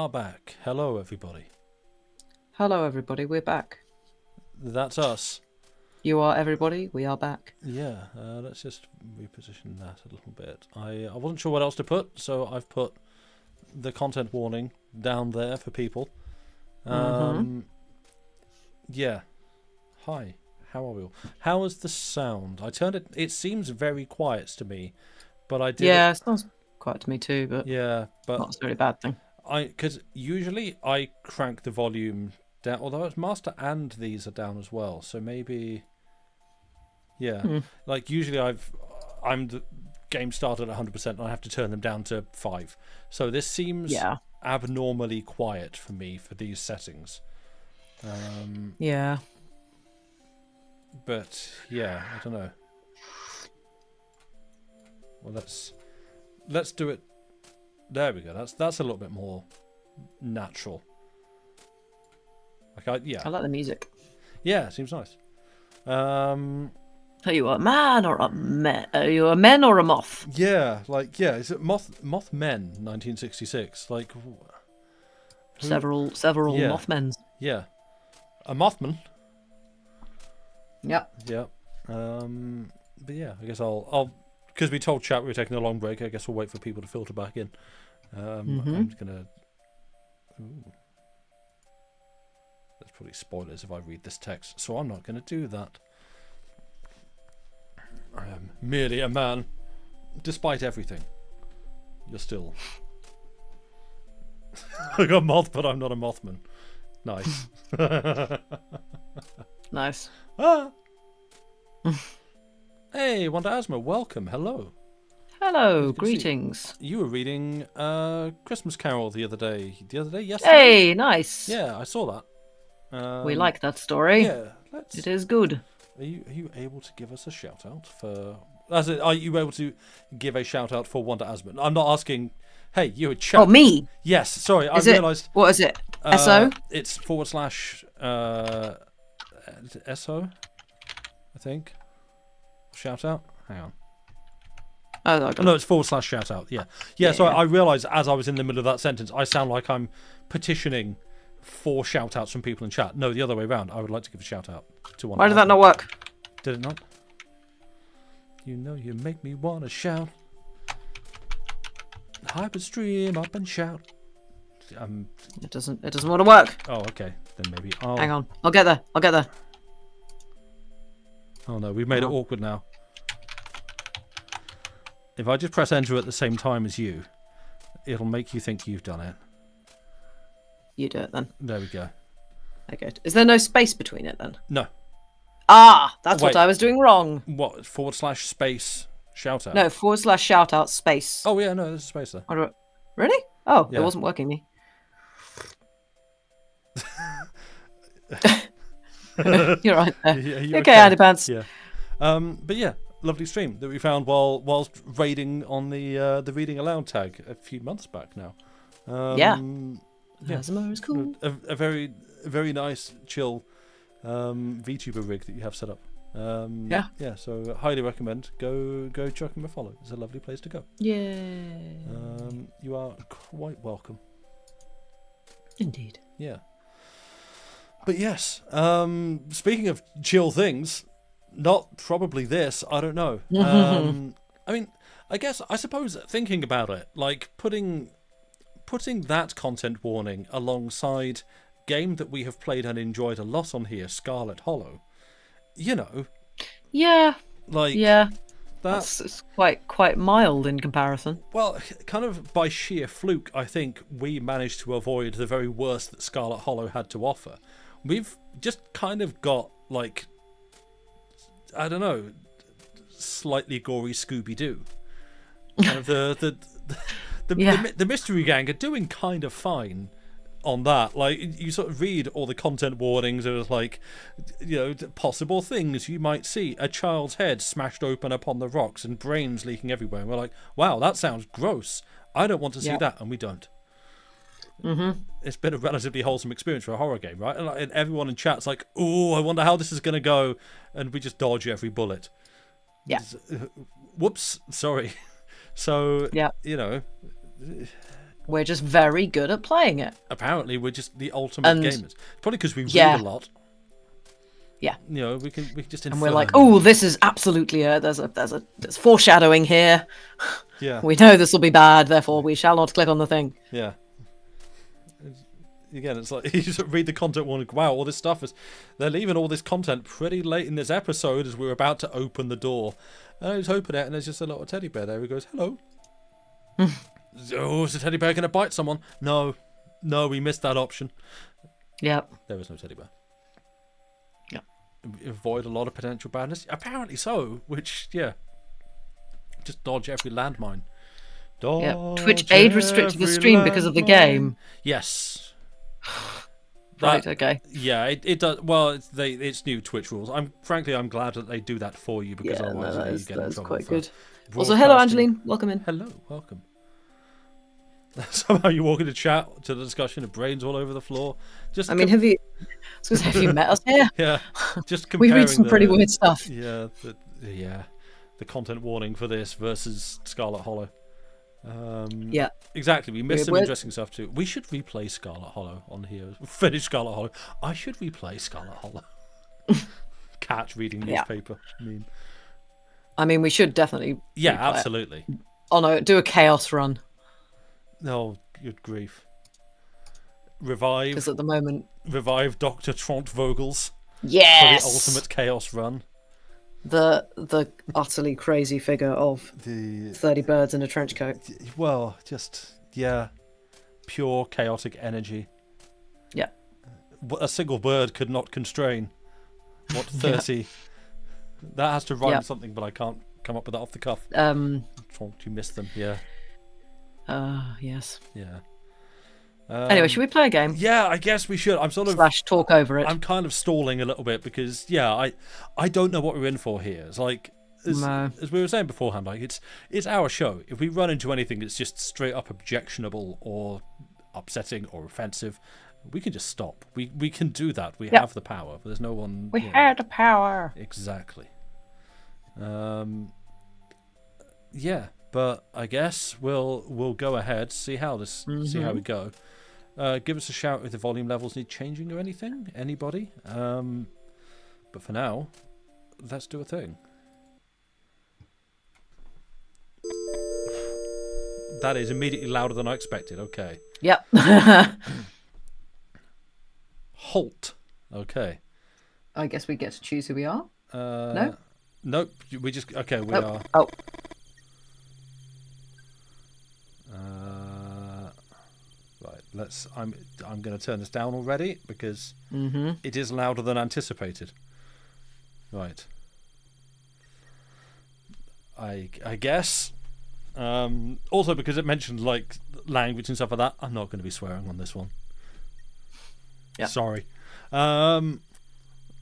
are back. Hello, everybody. Hello, everybody. We're back. That's us. You are everybody. We are back. Yeah, let's just reposition that a little bit. I wasn't sure what else to put, so I've put the content warning down there for people. Yeah. Hi. How are we all? How is the sound? I turned it. It seems very quiet to me, but I did. Yeah, it sounds quiet to me too, but yeah, but not necessarily a bad thing. Because usually I crank the volume down, although it's master and these are down as well. So maybe, yeah, like usually I'm the game started at 100% and I have to turn them down to 5. So this seems abnormally quiet for me for these settings. Yeah. But yeah, I don't know. Well, let's do it. There we go. That's a little bit more natural. Like I like the music. Yeah, seems nice. Are you a man or a man? Are you a man or a moth? Yeah, like is it Mothmen 1966? Like several Mothmen. Yeah, a Mothman. Yep. Yeah. But yeah, I guess I'll because we told chat we were taking a long break. I guess we'll wait for people to filter back in. I'm just gonna. Ooh. There's probably spoilers if I read this text, so I'm not going to do that. I am merely a man. Despite everything, you're still. I got moth, but I'm not a Mothman. Nice. Nice. Ah. Hey, Wanda Asma, welcome. Hello. Hello, greetings. You were reading Christmas Carol the other day. Yesterday? Hey, nice. Yeah, I saw that. We like that story. Yeah, it is good. Are you able to give us a shout out for? Are you able to give a shout out for Wanda Asman? I'm not asking. Hey, you a chat. Oh, me? Yes. Sorry, I realised. What is it? SO? It's / SO. I think. Shout out. Hang on. Oh, no, it's / shout out. Yeah. So I realised as I was in the middle of that sentence, I sound like I'm petitioning for shout outs from people in chat. No, the other way around. I would like to give a shout out to one. Why did that not work? Did it not? You know you make me want to shout. Hyper stream up and shout. It doesn't want to work. Oh, okay. Then maybe Hang on. I'll get there. Oh no, we've made it awkward now. If I just press enter at the same time as you, it'll make you think you've done it. You do it then. There we go. Okay. Is there no space between it then? No. Ah, that's what I was doing wrong. What? / space shout out? No, / shout out space. Oh yeah, no, there's a space there. Really? Oh, yeah. It wasn't working me. You're right there. Yeah, okay, Andy Pants. Yeah. But yeah, lovely stream that we found whilst raiding on the reading aloud tag a few months back now. Yeah. Asma is cool. A very, very nice, chill VTuber rig that you have set up. Yeah. So highly recommend. Go chuck him a follow. It's a lovely place to go. Yeah. You are quite welcome. Indeed. Yeah. But yes, speaking of chill things, not probably this. I don't know. I mean, I suppose thinking about it, like putting that content warning alongside game that we have played and enjoyed a lot on here, Scarlet Hollow. You know. Yeah. Like. Yeah. That's quite mild in comparison. Well, kind of by sheer fluke, I think we managed to avoid the very worst that Scarlet Hollow had to offer. We've just kind of got, like, I don't know, slightly gory Scooby-Doo. Kind of the Mystery Gang are doing kind of fine on that. Like, you sort of read all the content warnings. It was like, you know, possible things you might see: a child's head smashed open upon the rocks and brains leaking everywhere. And we're like, wow, that sounds gross. I don't want to see that, and we don't. It's been a relatively wholesome experience for a horror game, right? And everyone in chat's like, "Oh, I wonder how this is going to go," and we just dodge every bullet. Yeah. Whoops, sorry. So you know, We're just very good at playing it. Apparently, we're just the ultimate gamers. Probably because we read a lot. Yeah. You know, we can just infer. And we're like, oh, this is absolutely there's foreshadowing here. Yeah. We know this will be bad, therefore we shall not click on the thing. Yeah. Again, it's like you just read the content warning. Wow, all this stuff they're leaving all this content pretty late in this episode as we're about to open the door. And I just open it and there's just a little teddy bear there who goes, hello. Oh, is the teddy bear going to bite someone? No, we missed that option. Yep. There was no teddy bear. Yeah. Avoid a lot of potential badness. Apparently so, which, yeah. Just dodge every landmine. Twitch aid restricted the stream because of the game. Yes. Right, okay. Yeah, it does. Well, it's new Twitch rules. I'm glad that they do that for you because otherwise you get in trouble. Quite good. Also, hello, Angeline. Welcome in. Hello, welcome. Somehow you walk into chat to the discussion of brains all over the floor. I mean, have you met us here? Yeah, just comparing. We read some pretty weird stuff. Yeah, the content warning for this versus Scarlet Hollow. Yeah, exactly. We missed some interesting stuff too. We should replay Scarlet Hollow on here. Finish Scarlet Hollow. I should replay Scarlet Hollow. Cat reading newspaper. I mean, we should definitely. Yeah, absolutely. Oh no, do a chaos run. Oh, good grief. Revive. Because at the moment. Revive Dr. Tront Vogels. Yes. For the ultimate chaos run. The utterly crazy figure of the 30 birds in a trench coat. Well, just pure chaotic energy. Yeah. A single bird could not constrain. What 30? Yeah. That has to rhyme something, but I can't come up with that off the cuff. You missed them, yeah. Yes. Yeah. Anyway, should we play a game? Yeah, I guess we should. I'm sort of talk over it. I'm kind of stalling a little bit because I don't know what we're in for here. It's like as we were saying beforehand, like it's our show. If we run into anything that's just straight up objectionable or upsetting or offensive, we can just stop. We can do that. We have the power. But there's no one. We have the power. Exactly. Yeah. But I guess we'll go ahead, see how we go. Give us a shout if the volume levels need changing or anything. Anybody? But for now, let's do a thing. That is immediately louder than I expected. Okay. Yep. Halt. Okay. I guess we get to choose who we are. No. Nope. We just we are. Oh. Right, I'm going to turn this down already because it is louder than anticipated. Right. I guess. Also because it mentioned like language and stuff like that, I'm not going to be swearing on this one. Yeah. Sorry. And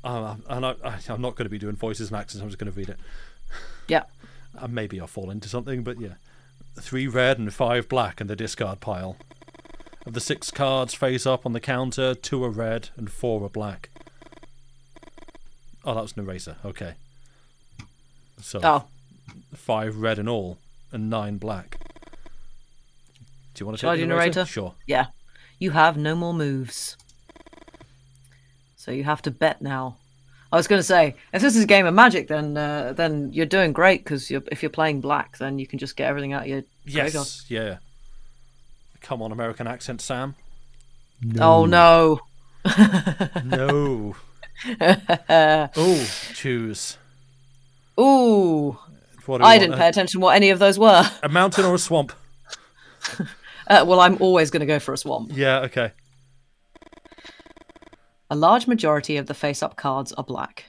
I'm not going to be doing voices and accents. I'm just going to read it. Yeah. Maybe I'll fall into something, but yeah. 3 red and 5 black in the discard pile. Of the 6 cards face up on the counter, 2 are red and 4 are black. Oh, that was an eraser. Okay. So 5 red in all and 9 black. Do you want to take the narrator? Sure. Yeah. You have no more moves. So you have to bet now. I was going to say, if this is a game of Magic, then you're doing great because if you're playing black, then you can just get everything out of your graveyard. Yeah. Come on, American accent, Sam. No. Oh no. No. Oh, choose. Ooh. I didn't pay attention to what any of those were. A mountain or a swamp? Well, I'm always going to go for a swamp. Yeah, okay. A large majority of the face-up cards are black.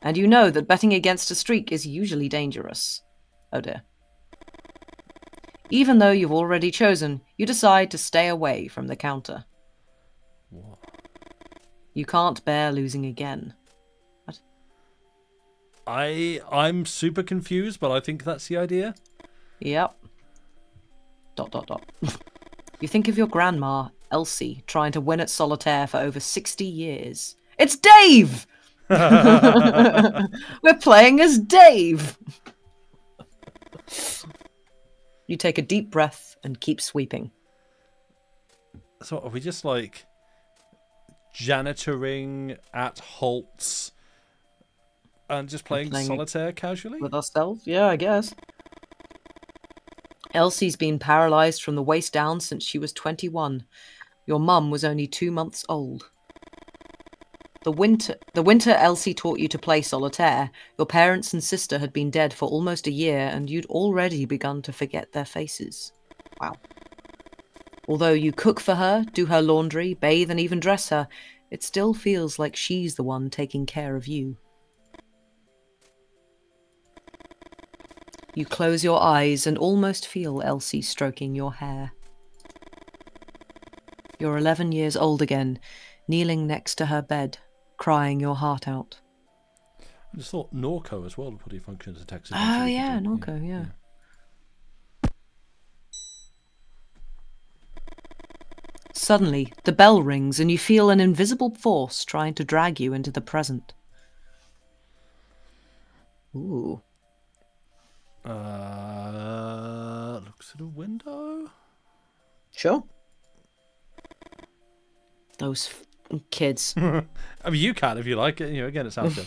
And you know that betting against a streak is usually dangerous. Oh dear. Even though you've already chosen, you decide to stay away from the counter. What? You can't bear losing again. What? I'm super confused, but I think that's the idea. Yep. ... You think of your grandma, Elsie, trying to win at solitaire for over 60 years. It's Dave! We're playing as Dave! You take a deep breath and keep sweeping. So are we just like janitoring at halts and just playing solitaire casually? With ourselves? Yeah, I guess. Elsie's been paralysed from the waist down since she was 21. Your mum was only 2 months old. The winter Elsie taught you to play solitaire, your parents and sister had been dead for almost a year, and you'd already begun to forget their faces. Wow. Although you cook for her, do her laundry, bathe and even dress her, it still feels like she's the one taking care of you. You close your eyes and almost feel Elsie stroking your hair. You're 11 years old again, kneeling next to her bed, crying your heart out. I just thought Norco as well would probably function as a text. Oh yeah, Norco, yeah. Suddenly, the bell rings and you feel an invisible force trying to drag you into the present. Ooh. Looks at a window. Sure. Those kids. I mean, you can if you like it. You know, again, it's out there.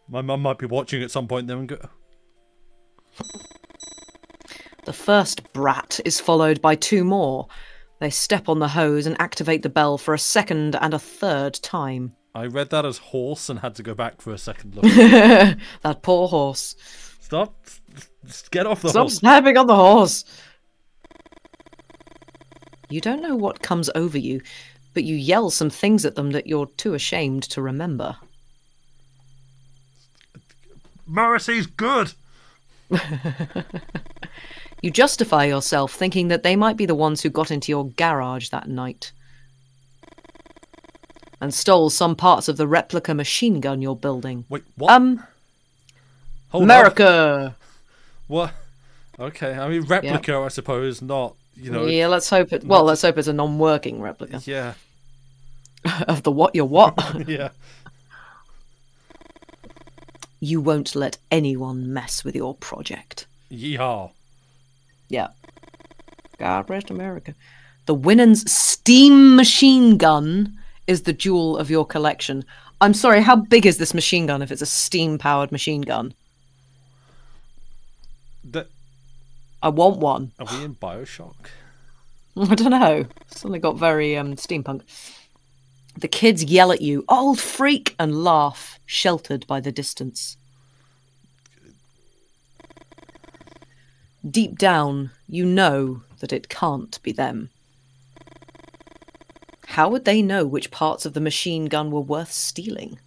My mum might be watching at some point then and go. The first brat is followed by 2 more. They step on the hose and activate the bell for a second and a third time. I read that as horse and had to go back for a second look. That poor horse. Stop. Just get off the Stop horse. snapping on the horse. You don't know what comes over you, but you yell some things at them that you're too ashamed to remember. Morrissey's good. You justify yourself, thinking that they might be the ones who got into your garage that night and stole some parts of the replica machine gun you're building. Wait, what? Hold America! Up. What? Okay, I mean, replica, I suppose, not, you know... Yeah, let's hope it... Well, let's hope it's a non-working replica. Yeah. Of the what? Your what? Yeah. You won't let anyone mess with your project. Yeehaw. Yeah. God rest America. The Winans steam machine gun is the jewel of your collection. I'm sorry, how big is this machine gun if it's a steam-powered machine gun? I want one. Are we in Bioshock? I don't know. Suddenly got very steampunk. The kids yell at you, "Old freak!" and laugh, sheltered by the distance. Deep down, you know that it can't be them. How would they know which parts of the machine gun were worth stealing?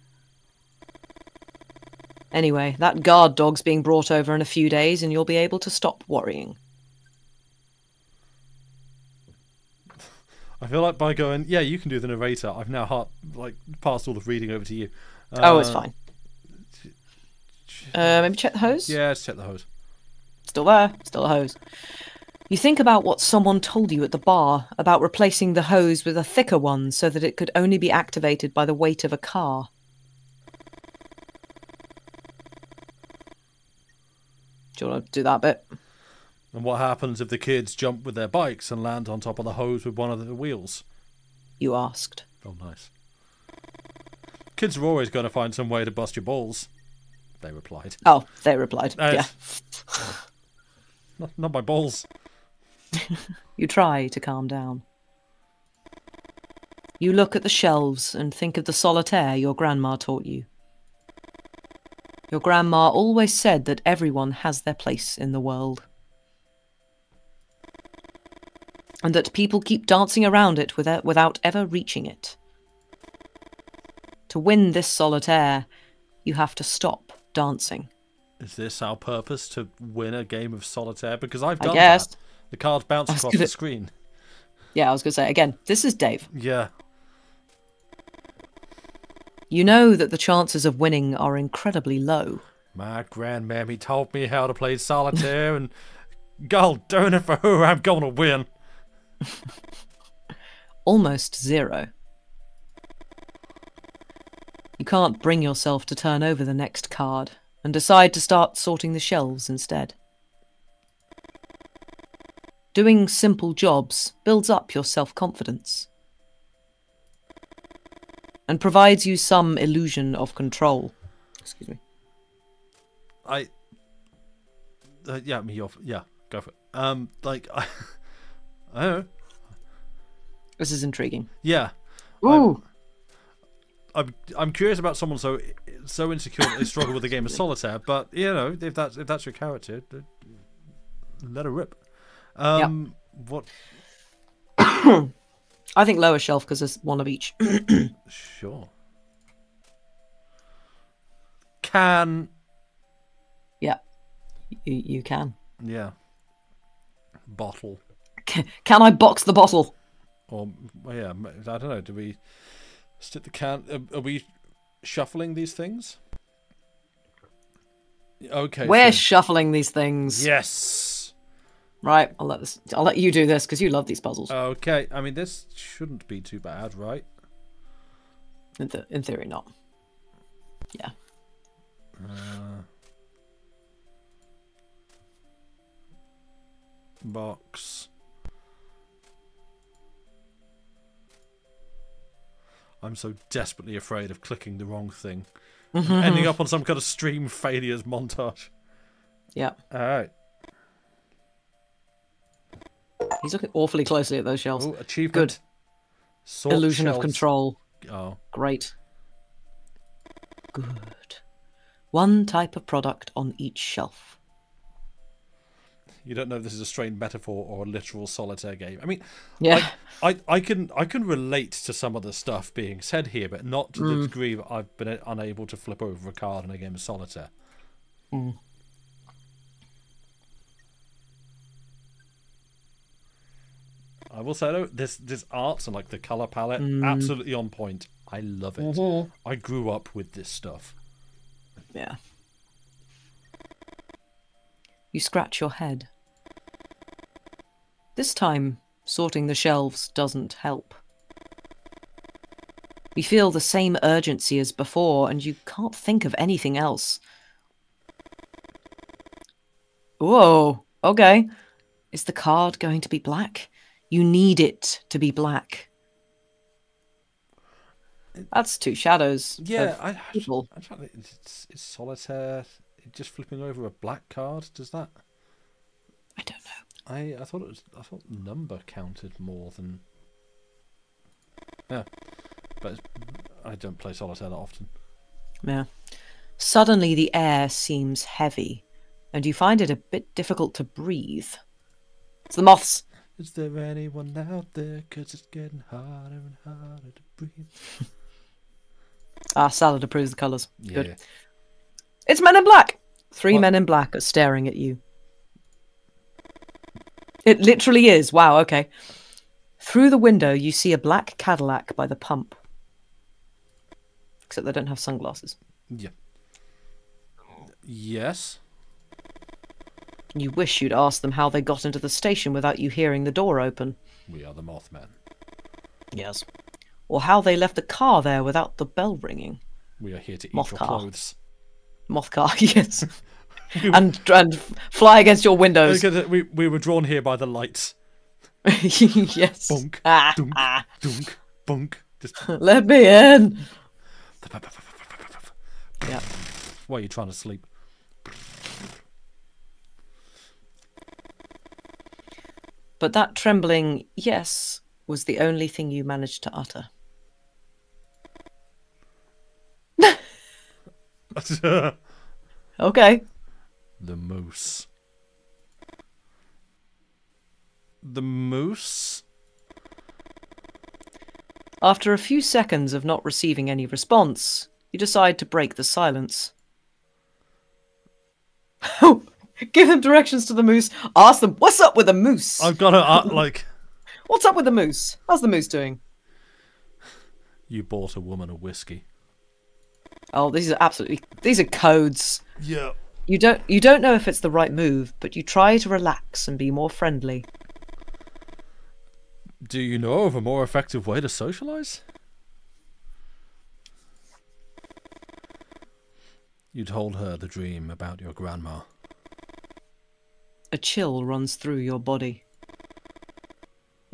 Anyway, that guard dog's being brought over in a few days and you'll be able to stop worrying. I feel like by going, yeah, you can do the narrator, I've now passed all of reading over to you. Oh, it's fine. Maybe check the hose? Yeah, let's check the hose. Still there. Still a hose. You think about what someone told you at the bar about replacing the hose with a thicker one so that it could only be activated by the weight of a car. Do you want to do that bit? And what happens if the kids jump with their bikes and land on top of the hose with one of the wheels? You asked. Oh, nice. Kids are always going to find some way to bust your balls. They replied. Oh, they replied. Yeah. Not my balls. You try to calm down. You look at the shelves and think of the solitaire your grandma taught you. Your grandma always said that everyone has their place in the world. And that people keep dancing around it without ever reaching it. To win this solitaire, you have to stop dancing. Is this our purpose, to win a game of solitaire? Because I've done that. The cards bounce across the screen. Yeah, I was going to say, again, this is Dave. Yeah. You know that the chances of winning are incredibly low. My grandmammy told me how to play solitaire, and God darn it for her, I'm going to win. Almost zero. You can't bring yourself to turn over the next card and decide to start sorting the shelves instead. Doing simple jobs builds up your self-confidence and provides you some illusion of control. Excuse me. Yeah, go for it. Like, I don't know. This is intriguing. Yeah. Ooh. I'm curious about someone so insecure that they struggle with the game of solitaire, but you know, if that's your character, let her rip. What? I think lower shelf because there's one of each. Sure. Can. Yeah, you can. Yeah. Bottle. Can I box the bottle? Or yeah, I don't know. Do we stick the can? Are we shuffling these things? Okay. We're shuffling these things. Yes. Right. I'll let you do this because you love these puzzles. Okay. I mean, this shouldn't be too bad, right? In theory, not. Yeah. Box. I'm so desperately afraid of clicking the wrong thing. Ending up on some kind of stream failures montage. Yeah. Alright. He's looking awfully closely at those shelves. Oh, achievement. Good. Sort Illusion shelves. of control. Oh. Great. Good. One type of product on each shelf. You don't know if this is a strained metaphor or a literal solitaire game. I mean, yeah, I can relate to some of the stuff being said here, but not to the degree that I've been unable to flip over a card in a game of solitaire. I will say though, this arts and like the color palette, absolutely on point. I love it. I grew up with this stuff. Yeah. You scratch your head. This time, sorting the shelves doesn't help. You feel the same urgency as before, and you can't think of anything else. Whoa, okay. Is the card going to be black? You need it to be black. That's two shadows. Yeah, people. I'm trying to. It's solitaire. Just flipping over a black card. Does that? I don't know. I thought it was. I thought number counted more than. Yeah, but I don't play solitaire that often. Yeah. Suddenly, the air seems heavy, and you find it a bit difficult to breathe. It's the moths. Is there anyone out there? 'Cause it's getting harder and harder to breathe. Salad approves the colours. Yeah. Good. It's Men in Black. Three men in black are staring at you. It literally is. Wow, okay. Through the window, you see a black Cadillac by the pump. Except they don't have sunglasses. Yeah. Yes. You wish you'd asked them how they got into the station without you hearing the door open. We are the Mothmen. Yes. Or how they left the car there without the bell ringing. We are here to eat Moth your car. clothes. Moth car, yes. and fly against your windows. We were drawn here by the lights. yes. Bunk, dunk, dunk, bunk. Just... Let me in. Yeah. Why are you trying to sleep? But that trembling yes was the only thing you managed to utter. Okay. The moose. The moose? After a few seconds of not receiving any response, you decide to break the silence. Give them directions to the moose. Ask them, what's up with the moose? I've got to, like... What's up with the moose? How's the moose doing? You bought a woman a whiskey. Oh, these are codes. Yeah. You don't know if it's the right move, but you try to relax and be more friendly. Do you know of a more effective way to socialize? You told her the dream about your grandma. A chill runs through your body.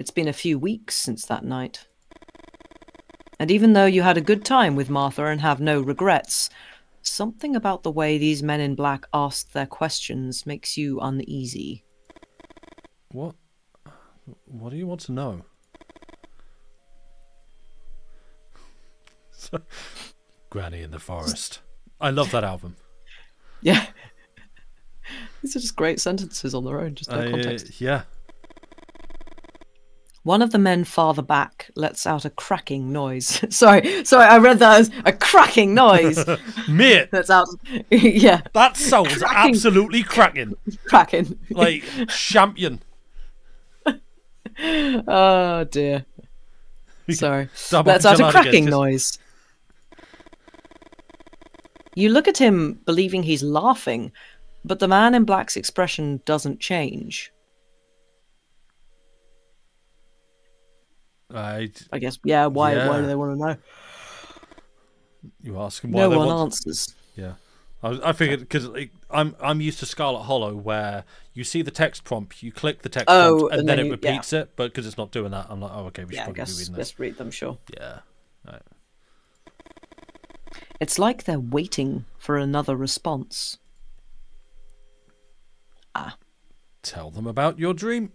It's been a few weeks since that night. And even though you had a good time with Martha and have no regrets, something about the way these men in black asked their questions makes you uneasy. What? What do you want to know? Granny in the Forest. I love that album. Yeah. These are just great sentences on their own, just no context. Yeah. One of the men farther back lets out a cracking noise. sorry, I read that as a cracking noise. Mate! That's out. Yeah. That sounds absolutely cracking. Cracking. Like, champion. Oh, dear. Sorry. Double Lets out a cracking just... noise. You look at him believing he's laughing, but the man in black's expression doesn't change. I guess, yeah, why do they want to know? You ask him why no one answers. Yeah. I figured, because I'm used to Scarlet Hollow, where you see the text prompt, you click the text prompt, and then it repeats it, but because it's not doing that, I'm like, oh, okay, we should probably be reading this. Just read them, sure. Yeah. Right. It's like they're waiting for another response. Tell them about your dream.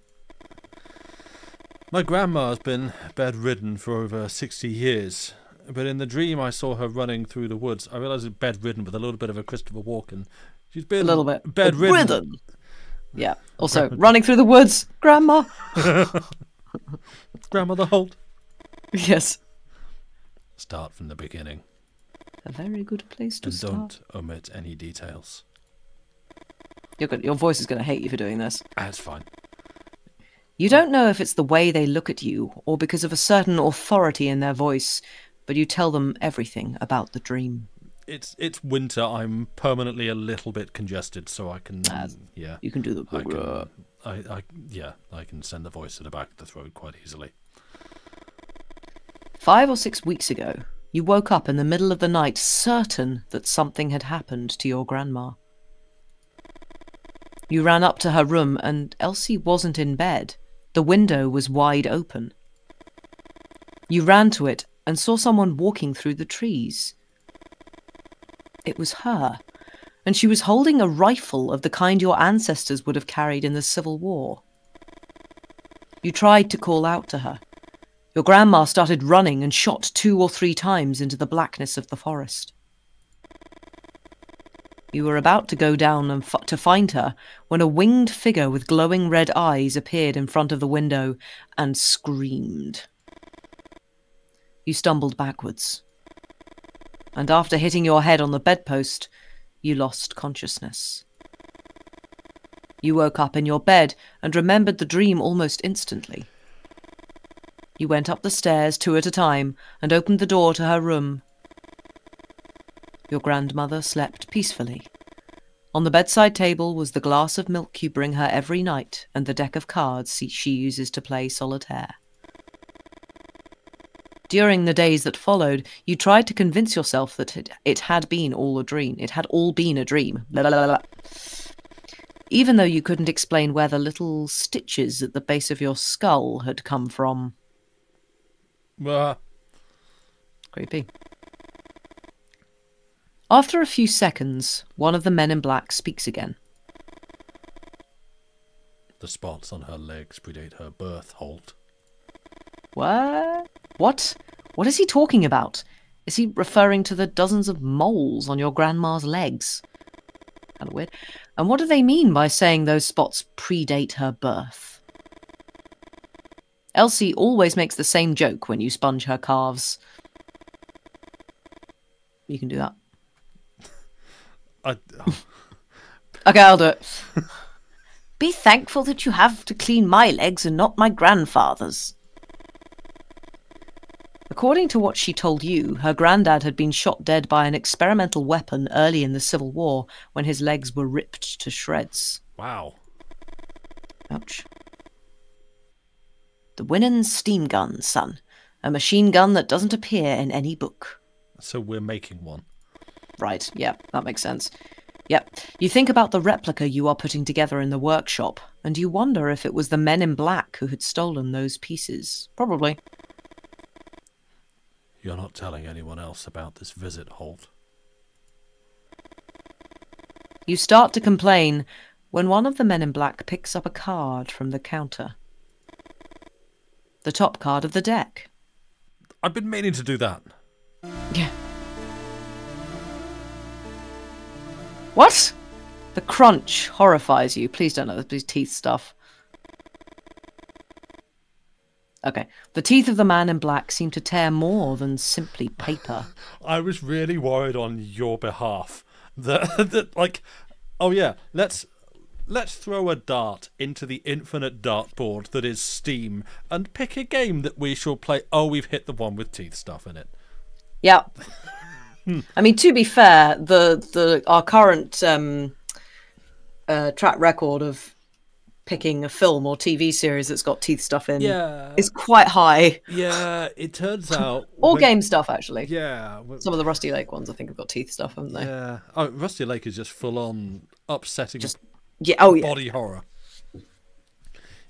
My grandma's been bedridden for over 60 years, but in the dream I saw her running through the woods. I realised it's bedridden with a little bit of a Christopher Walken. She's been a little bit bedridden. Yeah. Also, running through the woods, Grandma. Grandmother Holt. Yes. Start from the beginning. A very good place to start. Don't omit any details. Your voice is going to hate you for doing this. That's fine. You don't know if it's the way they look at you or because of a certain authority in their voice, but you tell them everything about the dream. It's winter. I'm permanently a little bit congested, so I can You can do the I can send the voice to the back of the throat quite easily. 5 or 6 weeks ago, you woke up in the middle of the night certain that something had happened to your grandma. You ran up to her room and Elsie wasn't in bed. The window was wide open. You ran to it and saw someone walking through the trees. It was her, and she was holding a rifle of the kind your ancestors would have carried in the Civil War. You tried to call out to her. Your grandma started running and shot 2 or 3 times into the blackness of the forest. You were about to go down and to find her when a winged figure with glowing red eyes appeared in front of the window and screamed. You stumbled backwards. And after hitting your head on the bedpost, you lost consciousness. You woke up in your bed and remembered the dream almost instantly. You went up the stairs 2 at a time and opened the door to her room. Your grandmother slept peacefully. On the bedside table was the glass of milk you bring her every night and the deck of cards she uses to play solitaire. During the days that followed, you tried to convince yourself that it had been all a dream. It had all been a dream. Blah, blah, blah, blah. Even though you couldn't explain where the little stitches at the base of your skull had come from. Creepy. After a few seconds, one of the men in black speaks again. The spots on her legs predate her birth, Holt. What? What is he talking about? Is he referring to the dozens of moles on your grandma's legs? Kind of weird. And what do they mean by saying those spots predate her birth? Elsie always makes the same joke when you sponge her calves. You can do that. Okay, I'll do it. Be thankful that you have to clean my legs and not my grandfather's. According to what she told you, her granddad had been shot dead by an experimental weapon early in the Civil War when his legs were ripped to shreds. Wow. Ouch. The Winans steam gun, son. A machine gun that doesn't appear in any book. So we're making one. Right, yeah, that makes sense. Yep. You think about the replica you are putting together in the workshop, and you wonder if it was the men in black who had stolen those pieces. Probably. You're not telling anyone else about this visit, Holt. You start to complain when one of the men in black picks up a card from the counter. The top card of the deck. I've been meaning to do that. Yeah. What? The crunch horrifies you. Please don't know this teeth stuff. Okay. The teeth of the man in black seem to tear more than simply paper. I was really worried on your behalf that like, oh yeah, let's throw a dart into the infinite dartboard that is Steam and pick a game that we shall play. Oh, we've hit the one with teeth stuff in it. Yeah. I mean, to be fair, our current track record of picking a film or TV series that's got teeth stuff in is quite high. Yeah, it turns out. Or game stuff, actually. Yeah. Some of the Rusty Lake ones, I think, have got teeth stuff, haven't they? Yeah. Oh, Rusty Lake is just full on upsetting body horror.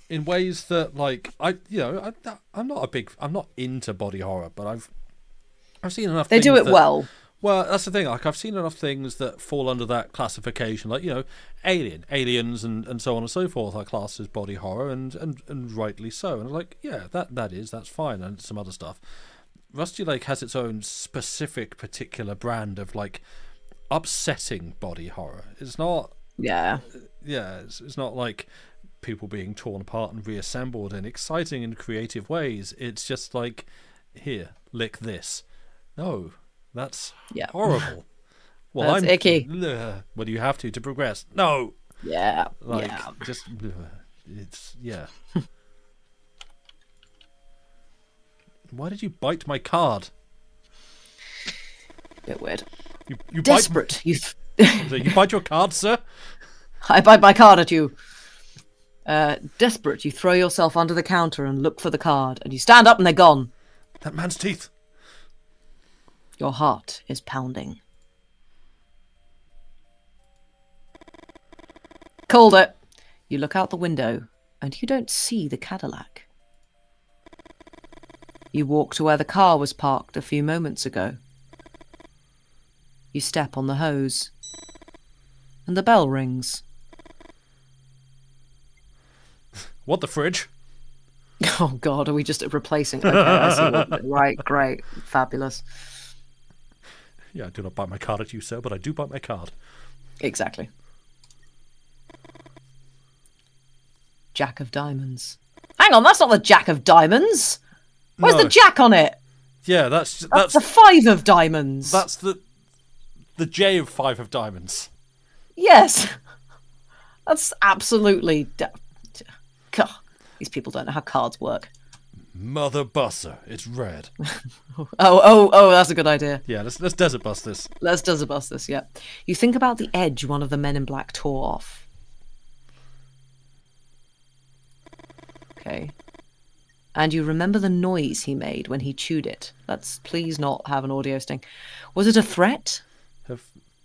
In ways that, like, I'm not into body horror, but I've seen enough. They do it well. Well, that's the thing. Like, I've seen enough things that fall under that classification, like, aliens, and so on and so forth, are classed as body horror, and rightly so. And like, yeah, that's fine, and some other stuff. Rusty Lake has its own specific, particular brand of like upsetting body horror. It's not. Yeah. Yeah, it's not like people being torn apart and reassembled in exciting and creative ways. It's just like, here, lick this. No. That's horrible. Well, that's icky. Well, you have to progress. No. Yeah. Like, just it's Why did you bite my card? Bit weird. You desperate. You bite your card, sir? I bite my card at you. Desperate, you throw yourself under the counter and look for the card, and you stand up and they're gone. That man's teeth. Your heart is pounding. Called it. You look out the window, and you don't see the Cadillac. You walk to where the car was parked a few moments ago. You step on the hose, and the bell rings. What, the fridge? Oh, God, are we just replacing? Okay, I see what. Right, great, fabulous. Yeah, I do not bite my card at you, sir, but I do bite my card. Exactly. Jack of Diamonds. Hang on, that's not the Jack of Diamonds. Where's the Jack on it? Yeah, that's the Five of Diamonds. That's the J of Five of Diamonds. Yes. That's absolutely... God, these people don't know how cards work. Mother Busser, it's red. Oh, that's a good idea. Yeah, let's desert bust this. Let's desert bust this, yeah. You think about the edge one of the men in black tore off. Okay. And you remember the noise he made when he chewed it. Let's please not have an audio sting. Was it a threat? Have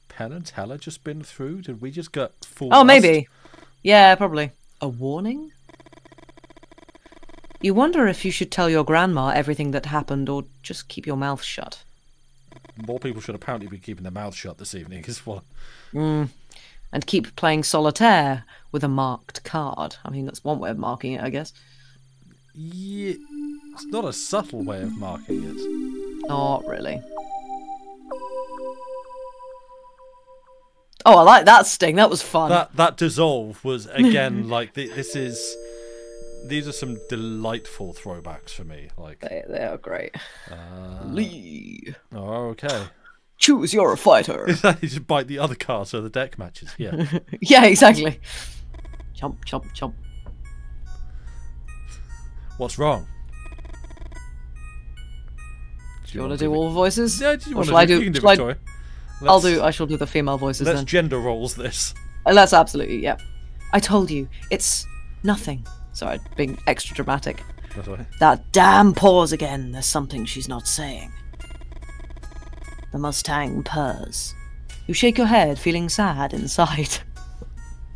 Penn and Teller just been through? Did we just get full Oh, maybe. Yeah, probably. A warning? You wonder if you should tell your grandma everything that happened or just keep your mouth shut. More people should apparently be keeping their mouths shut this evening as well. And keep playing solitaire with a marked card. I mean, that's one way of marking it, I guess. Yeah, it's not a subtle way of marking it. Not really. Oh, I like that sting. That was fun. That dissolve was, again, like, these are some delightful throwbacks for me. Like they are great. Lee. Oh, okay. Choose you're a fighter. You just bite the other card so the deck matches. Yeah. Yeah, exactly. Chomp, chomp, chomp. What's wrong? Do you want to do all the voices? Yeah, or shall I do? You can do Victoria. I shall do the female voices then. Let's gender roles this. Let's absolutely, yeah. I told you, it's nothing. Sorry, being extra dramatic. That's right. That damn pause again. There's something she's not saying. The Mustang purrs. You shake your head, feeling sad inside.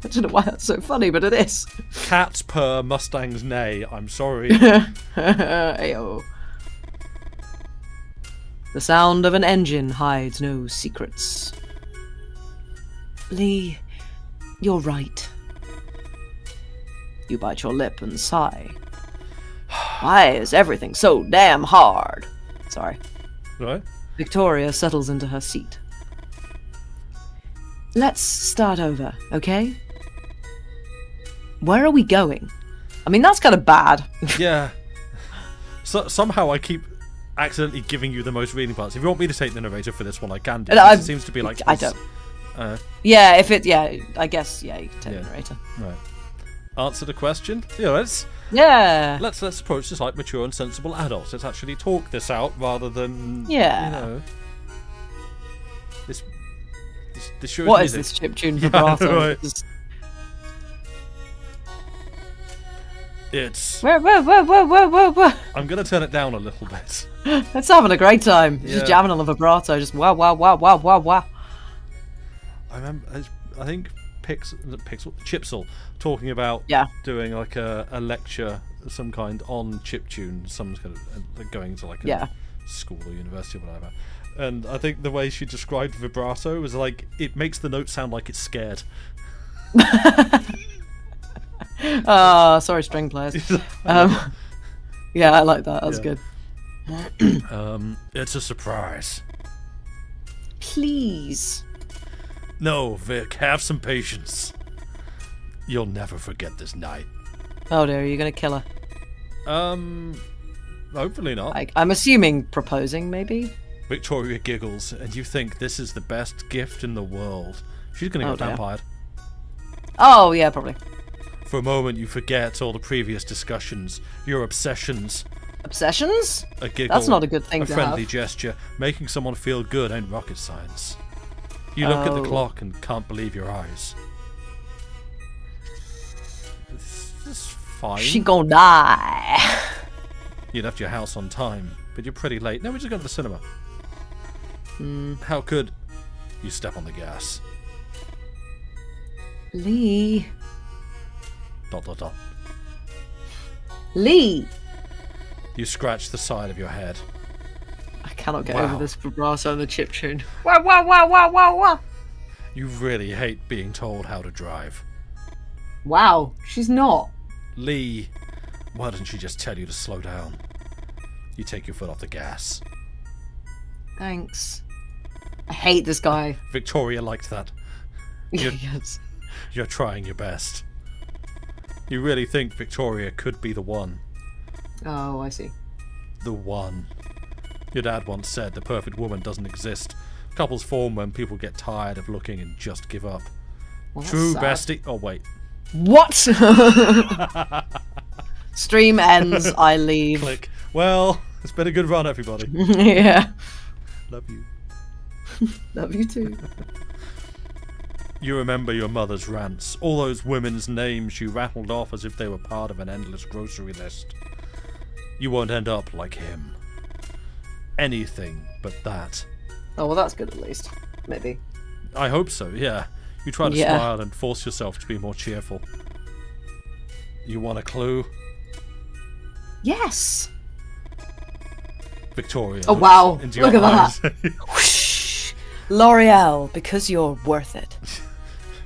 I don't know why that's so funny, but it is. Cats purr, Mustangs neigh. I'm sorry. Ayo. The sound of an engine hides no secrets. Lee, you're right. You bite your lip and sigh. Why is everything so damn hard? Sorry. Right? Victoria settles into her seat. Let's start over, okay? Where are we going? I mean, that's kind of bad. Yeah. So, somehow I keep accidentally giving you the most reading parts. If you want me to take the narrator for this one, I can do. It seems to be like... I don't. Yeah, if it... Yeah, I guess, yeah, you can take the narrator. Right. Answer the question? Yeah, let's approach this like mature and sensible adults. Let's actually talk this out rather than... Yeah. You know... This sure what is this chiptune vibrato? Yeah, right. It's... Whoa. I'm going to turn it down a little bit. It's having a great time. Yeah. Just jamming on the vibrato. Just wow. I remember, I think Chipsel talking about doing like a lecture of some kind on chiptune, some kind of going to like a school or university or whatever. And I think the way she described vibrato was like, it makes the note sound like it's scared. Oh, sorry, string players. Yeah, I like that. That's good. It's a surprise. Please. No, Vic, have some patience. You'll never forget this night. Oh dear, are you gonna kill her? Hopefully not. I'm assuming proposing, maybe? Victoria giggles, and you think this is the best gift in the world. She's gonna go vampired. Oh, yeah, probably. For a moment, you forget all the previous discussions, your obsessions. Obsessions? A giggle. That's not a good thing to have. A friendly gesture. Making someone feel good ain't rocket science. You look at the clock and can't believe your eyes. This is fine. She gonna die. You left your house on time, but you're pretty late. No, we're just going to the cinema. How could you step on the gas? Lee. ... Lee. You scratch the side of your head. I cannot get over this vibrato on the chiptune. Wow. You really hate being told how to drive. Wow, she's not. Lee, why doesn't she just tell you to slow down? You take your foot off the gas. Thanks. I hate this guy. Victoria liked that. Yes. You're trying your best. You really think Victoria could be the one? Oh, I see. The one. Your dad once said the perfect woman doesn't exist. Couples form when people get tired of looking and just give up. Well, true bestie. Oh, wait. What? Stream ends, I leave. Click. Well, it's been a good run, everybody. Yeah. Love you. Love you too. You remember your mother's rants, all those women's names she rattled off as if they were part of an endless grocery list. You won't end up like him. Anything but that. Oh, well, that's good at least. Maybe. I hope so, yeah. You try to smile and force yourself to be more cheerful. You want a clue? Yes! Victoria. Oh, wow. Look at that. Whoosh. L'Oreal, because you're worth it.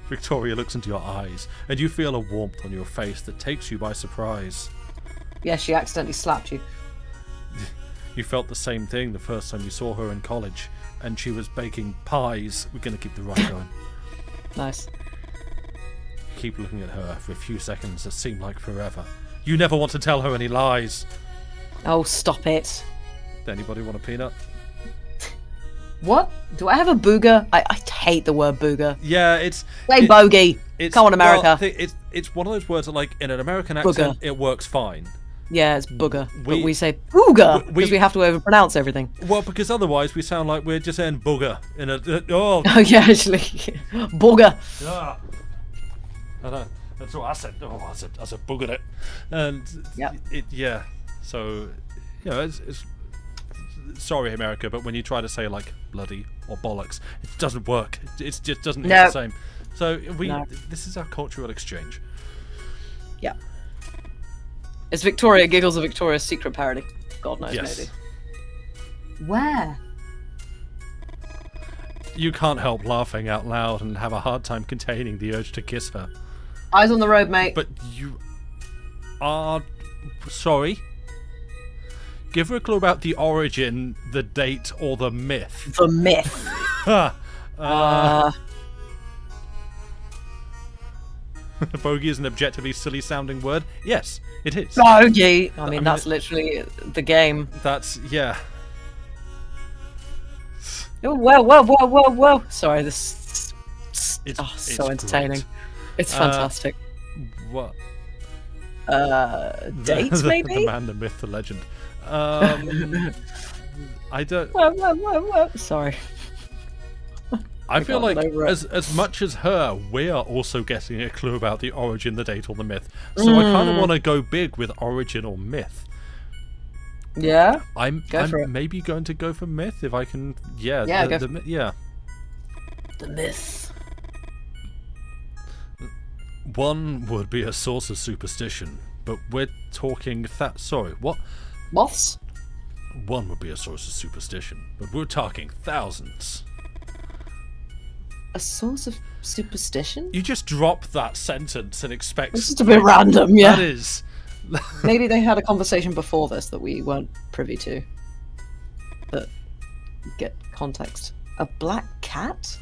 Victoria looks into your eyes, and you feel a warmth on your face that takes you by surprise. Yes, she accidentally slapped you. You felt the same thing the first time you saw her in college, and she was baking pies. We're going to keep the ride going. Nice. Keep looking at her for a few seconds that seem like forever. You never want to tell her any lies. Oh, stop it. Anybody want a peanut? What? Do I have a booger? I hate the word booger. Yeah, it's... Say bogey. Come on, America. Well, it's one of those words that, like, in an American accent, it works fine. Yeah, it's booger. But we say booger because we have to overpronounce everything. Well, because otherwise we sound like we're just saying booger in a... Oh, yeah, actually. Booger. Yeah. I know. That's what I said. Oh, I said boogered it. And yeah. So, you know, it's sorry, America, but when you try to say like bloody or bollocks, it doesn't work. It just doesn't hit the same. So this is our cultural exchange. Yeah. It's Victoria Giggles a Victoria's Secret parody. God knows, maybe. Where? You can't help laughing out loud and have a hard time containing the urge to kiss her. Eyes on the road, mate. But you are... Sorry? Give her a clue about the origin, the date, or the myth. The myth. Bogey is an objectively silly-sounding word. Yes, it is. Bogey! I mean, that's literally the game. That's... yeah. Oh, whoa. Sorry, this... It's so entertaining. Great. It's fantastic. What? Dates, maybe? The man, the myth, the legend. I don't... Whoa. Sorry. I feel like as much as her, we're also getting a clue about the origin, the date, or the myth. So I kind of want to go big with origin or myth. Yeah? I'm maybe going to go for myth if I can... Yeah, The myth. One would be a source of superstition, but we're talking... Sorry, what? Moths? One would be a source of superstition, but we're talking thousands. A source of superstition? You just drop that sentence and expect... It's just a bit random, yeah. That is. Maybe they had a conversation before this that we weren't privy to. But get context. A black cat?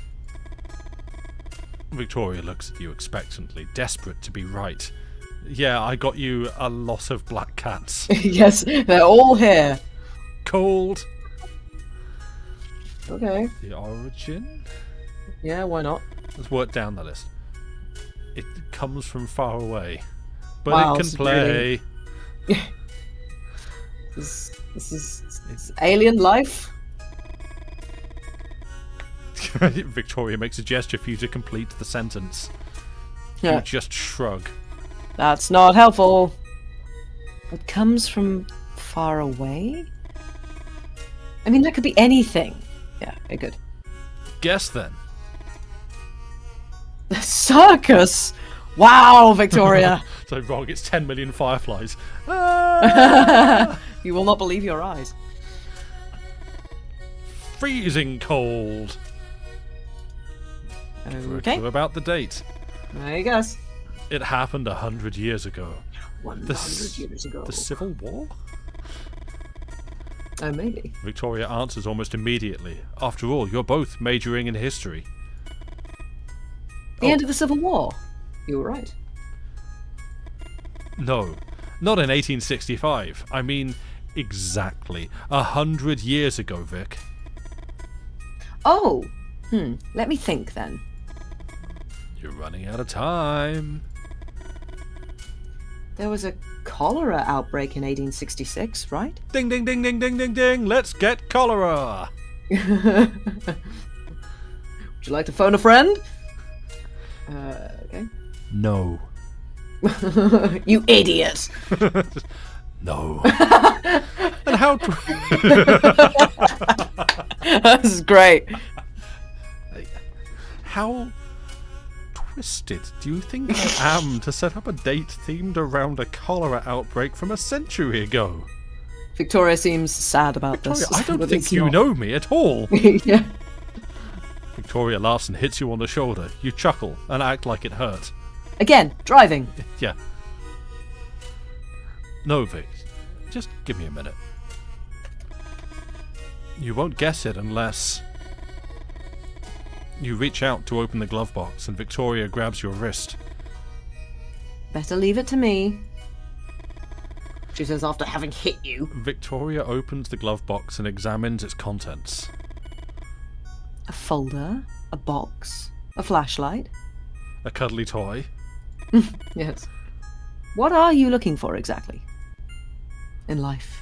Victoria looks at you expectantly, desperate to be right. Yeah, I got you a lot of black cats. Yes, they're all here. Cold. Okay. The origin? Yeah, why not? Let's work down the list. It comes from far away, but it can play. Really... this is alien life. Victoria makes a gesture for you to complete the sentence. You just shrug. That's not helpful. It comes from far away? I mean, that could be anything. Yeah, okay, good. Guess then. The circus! Wow, Victoria! So wrong, it's 10 million fireflies. You will not believe your eyes. Freezing cold. Okay. About the date. There you go. It happened 100 years ago. 100 years ago. The Civil War? Oh, maybe. Victoria answers almost immediately. After all, you're both majoring in history. The end of the Civil War. You were right. No, not in 1865. I mean, exactly 100 years ago, Vic. Oh, let me think then. You're running out of time. There was a cholera outbreak in 1866, right? Ding, ding, ding, ding, ding, ding, ding. Let's get cholera. Would you like to phone a friend? Okay. No. You idiot. No. And how... This is great. How twisted do you think I am to set up a date themed around a cholera outbreak from a century ago? Victoria seems sad about this. I don't think you know me at all. Yeah. Victoria laughs and hits you on the shoulder. You chuckle and act like it hurt. Again, driving. Yeah. No, Vic. Just give me a minute. You won't guess it unless... You reach out to open the glove box and Victoria grabs your wrist. Better leave it to me. She says after having hit you. Victoria opens the glove box and examines its contents. A folder, a box, a flashlight. A cuddly toy. Yes. What are you looking for exactly? In life?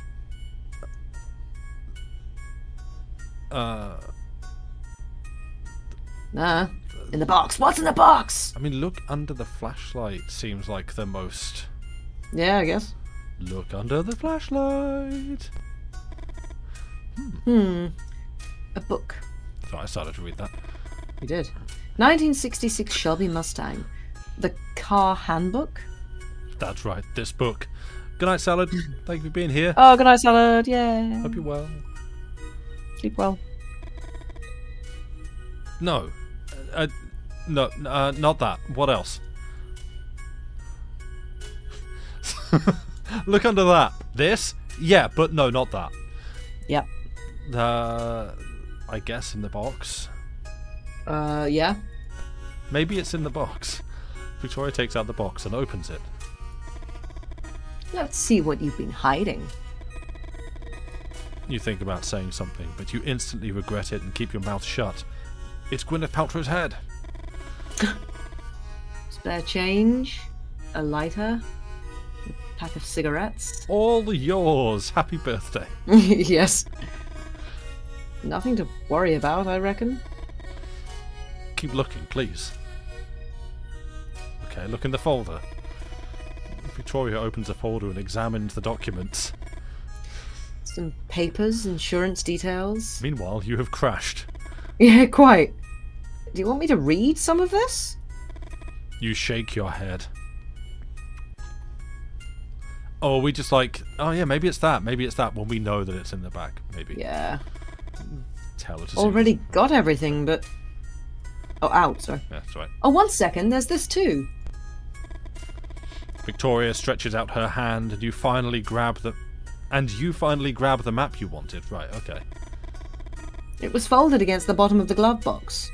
In the box. What's in the box? I mean, look under the flashlight seems like the most... Yeah, I guess. Look under the flashlight. A book. So I started to read that. You did. 1966 Shelby Mustang. The Car Handbook. That's right, this book. Good night, Salad. Thank you for being here. Oh, good night, Salad. Yeah. Hope you're well. Sleep well. No. No, not that. What else? Look under that. This? Yeah, but no, not that. Yep. I guess in the box. Yeah. Maybe it's in the box. Victoria takes out the box and opens it. Let's see what you've been hiding. You think about saying something, but you instantly regret it and keep your mouth shut. It's Gwyneth Paltrow's head. Spare change, a lighter, a pack of cigarettes. All yours. Happy birthday. Yes. Nothing to worry about, I reckon. Keep looking, please. Okay, look in the folder. Victoria opens the folder and examines the documents. Some papers, insurance details. Meanwhile, you have crashed. Yeah, quite. Do you want me to read some of this? You shake your head. Oh, we just like, oh yeah, maybe it's that. Maybe it's that. Well, we know that it's in the back. Maybe. Yeah. Tell her to Already got everything, but... Oh, out, sorry. Yeah, that's right. Oh, 1 second, there's this too. Victoria stretches out her hand and you finally grab the... And you finally grab the map you wanted. Right, okay. It was folded against the bottom of the glove box.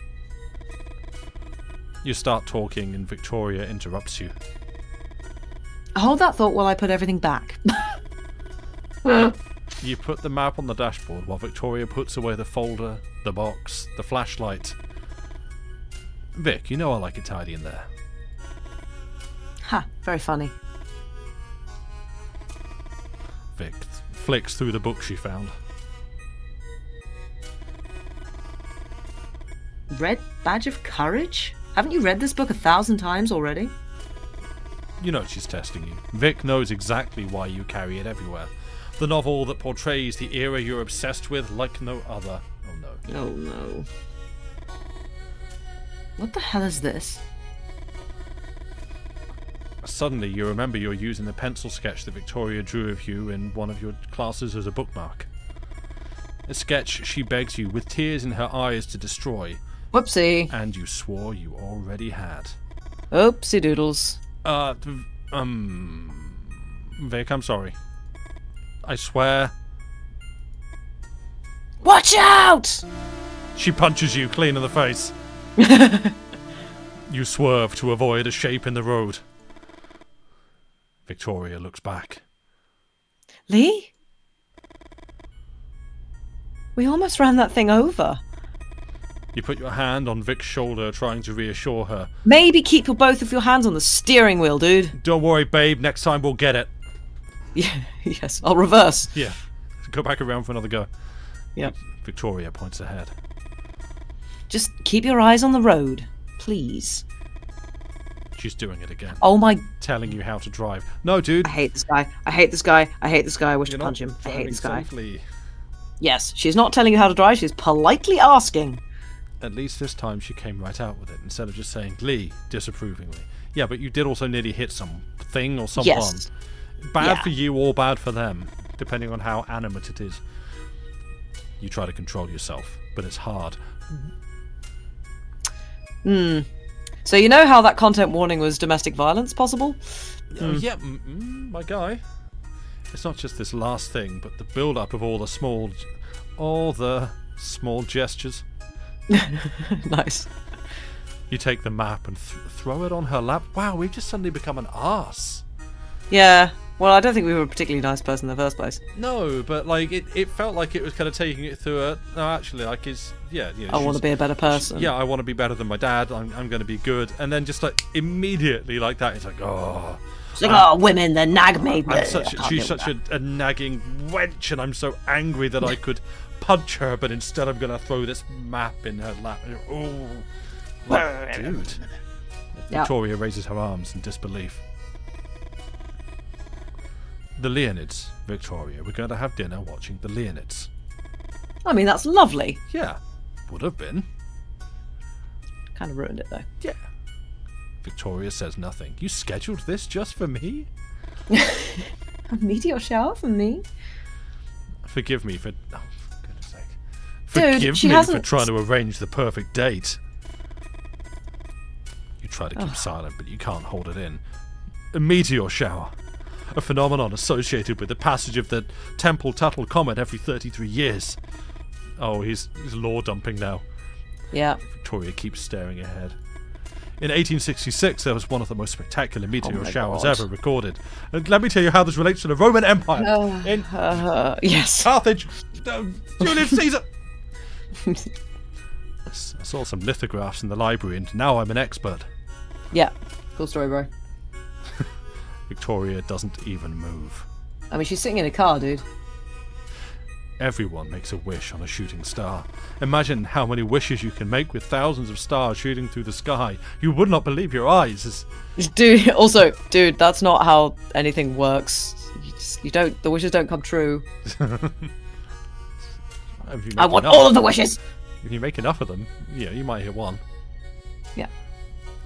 You start talking and Victoria interrupts you. Hold that thought while I put everything back. You put the map on the dashboard while Victoria puts away the folder, the box, the flashlight. Vic, you know I like it tidy in there. Ha, very funny. Vic flicks through the book she found. Red Badge of Courage? Haven't you read this book 1,000 times already? You know she's testing you. Vic knows exactly why you carry it everywhere. The novel that portrays the era you're obsessed with like no other. Oh no. Oh no. What the hell is this? Suddenly you remember you're using the pencil sketch that Victoria drew of you in one of your classes as a bookmark. A sketch she begs you with tears in her eyes to destroy. Whoopsie. And you swore you already had. Oopsie doodles. Vic, I'm sorry. I swear. Watch out! She punches you clean in the face. You swerve to avoid a shape in the road. Victoria looks back. Lee? We almost ran that thing over. You put your hand on Vic's shoulder, trying to reassure her. Maybe keep both of your hands on the steering wheel, dude. Don't worry, babe. Next time we'll get it. Yeah, yes, I'll reverse. Yeah. Go back around for another go. Yep. Victoria points ahead. Just keep your eyes on the road, please. She's doing it again. Oh my... Telling you how to drive. No, dude. I hate this guy. I hate this guy. I hate this guy. I wish to punch him. I hate this guy. Safely. Yes, she's not telling you how to drive. She's politely asking. At least this time she came right out with it, instead of just saying, Lee, disapprovingly. Yeah, but you did also nearly hit something or someone. Yes. Bad for you or bad for them, depending on how animate it is. You try to control yourself, but it's hard. So you know how that content warning was domestic violence possible? Yeah, my guy. It's not just this last thing, but the build-up of all the small gestures. Nice. You take the map and throw it on her lap. Wow, we've just suddenly become an arse. Yeah. Well, I don't think we were a particularly nice person in the first place. No, but like it felt like it was kind of taking it through a. No, actually, like it's I want to be a better person. Yeah, I want to be better than my dad. I'm going to be good, and then just like immediately like that, it's like oh. It's like, oh, women, they nag me. She's such a nagging wench, and I'm so angry that I could punch her, but instead I'm going to throw this map in her lap. Oh, like, dude. Victoria raises her arms in disbelief. The Leonids, Victoria. We're going to have dinner watching the Leonids. I mean, that's lovely. Yeah, would have been. Kind of ruined it, though. Yeah. Victoria says nothing. You scheduled this just for me? A meteor shower for me? Forgive me for... Oh, for goodness sake. Dude, Forgive she me hasn't... for trying to arrange the perfect date. You try to keep silent, but you can't hold it in. A meteor shower. A phenomenon associated with the passage of the Temple-Tuttle Comet every 33 years. Oh, he's law dumping now. Yeah. Victoria keeps staring ahead. In 1866, there was one of the most spectacular meteor showers ever recorded. And let me tell you how this relates to the Roman Empire. In yes. Carthage, Julius Caesar. I saw some lithographs in the library, and now I'm an expert. Yeah. Cool story, bro. Victoria doesn't even move. I mean, she's sitting in a car, dude. Everyone makes a wish on a shooting star. Imagine how many wishes you can make with thousands of stars shooting through the sky. You would not believe your eyes. Dude, also, dude, that's not how anything works. You don't. The wishes don't come true. I want all of the wishes. If you make enough of them, yeah, you might hit one. Yeah.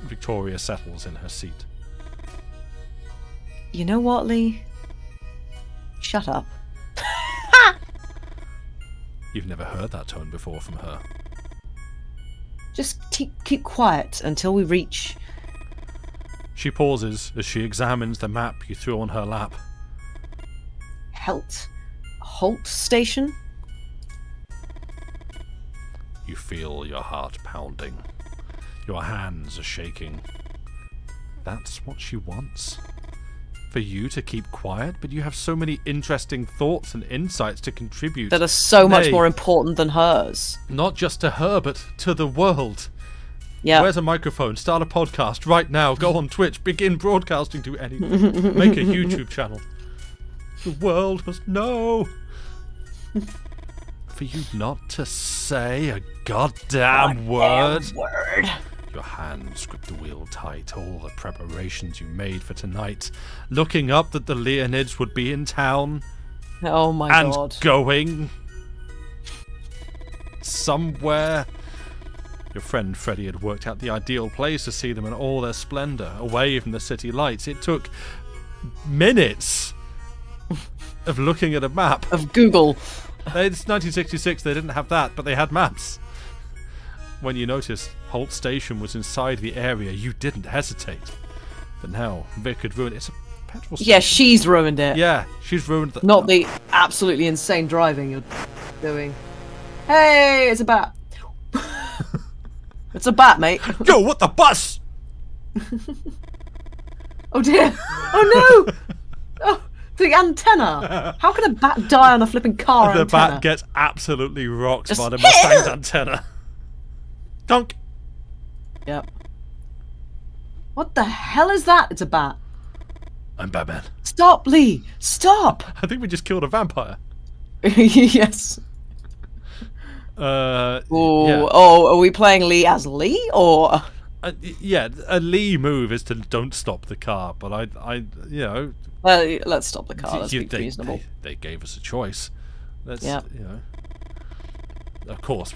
Victoria settles in her seat. You know what, Lee? Shut up. You've never heard that tone before from her. Just keep quiet until we reach... She pauses as she examines the map you threw on her lap. Holt Station? You feel your heart pounding. Your hands are shaking. That's what she wants? For you to keep quiet, but you have so many interesting thoughts and insights to contribute. That are so much more important than hers. Not just to her, but to the world. Yeah. Where's a microphone? Start a podcast right now. Go on Twitch. Begin broadcasting to anything. Make a YouTube channel. The world must know. For you not to say a goddamn word. Your hands grip the wheel tight, all the preparations you made for tonight. Looking up that the Leonids would be in town. Oh my god. And going somewhere. Your friend Freddie had worked out the ideal place to see them in all their splendour, away from the city lights. It took minutes of looking at a map. Of Google. It's 1966, they didn't have that, but they had maps. When you noticed Holt Station was inside the area, you didn't hesitate. But now, Vic had ruined it. It's a petrol station. Yeah, she's ruined it. Yeah, she's ruined it. Not the absolutely insane driving you're doing. Hey, it's a bat. It's a bat, mate. Yo, what the bus? Oh dear. Oh no. Oh, the antenna. How can a bat die on a flipping car The antenna? bat gets absolutely rocked Just by the Mustang's antenna. Dunk. Yep. What the hell is that? It's a bat. I'm Batman. Stop, Lee. Stop. I think we just killed a vampire. Yes. Yeah. Oh, are we playing Lee as Lee or? Yeah, a Lee move is to don't stop the car, but you know. Let's stop the car. Let's be reasonable. They gave us a choice. Let's, yeah. You know. Of course,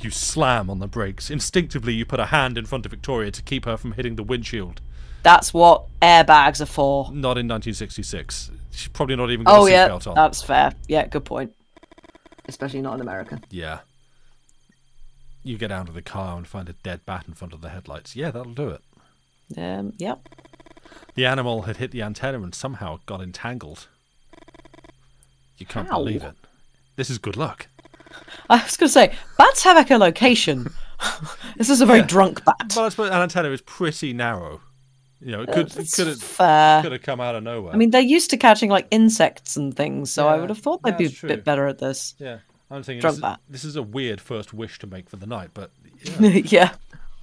you slam on the brakes. Instinctively, you put a hand in front of Victoria to keep her from hitting the windshield. That's what airbags are for. Not in 1966. She's probably not even got a seatbelt on. That's fair. Yeah, good point. Especially not in America. Yeah. You get out of the car and find a dead bat in front of the headlights. Yeah, that'll do it. Yep. The animal had hit the antenna and somehow got entangled. You can't believe it. This is good luck. I was going to say, bats have echolocation. This is a very drunk bat. Well, I suppose an antenna is pretty narrow. You know, it could have come out of nowhere. I mean, they're used to catching like insects and things, so I would have thought they'd be a bit better at this. Yeah, I'm thinking drunk bat. This is a weird first wish to make for the night, but yeah.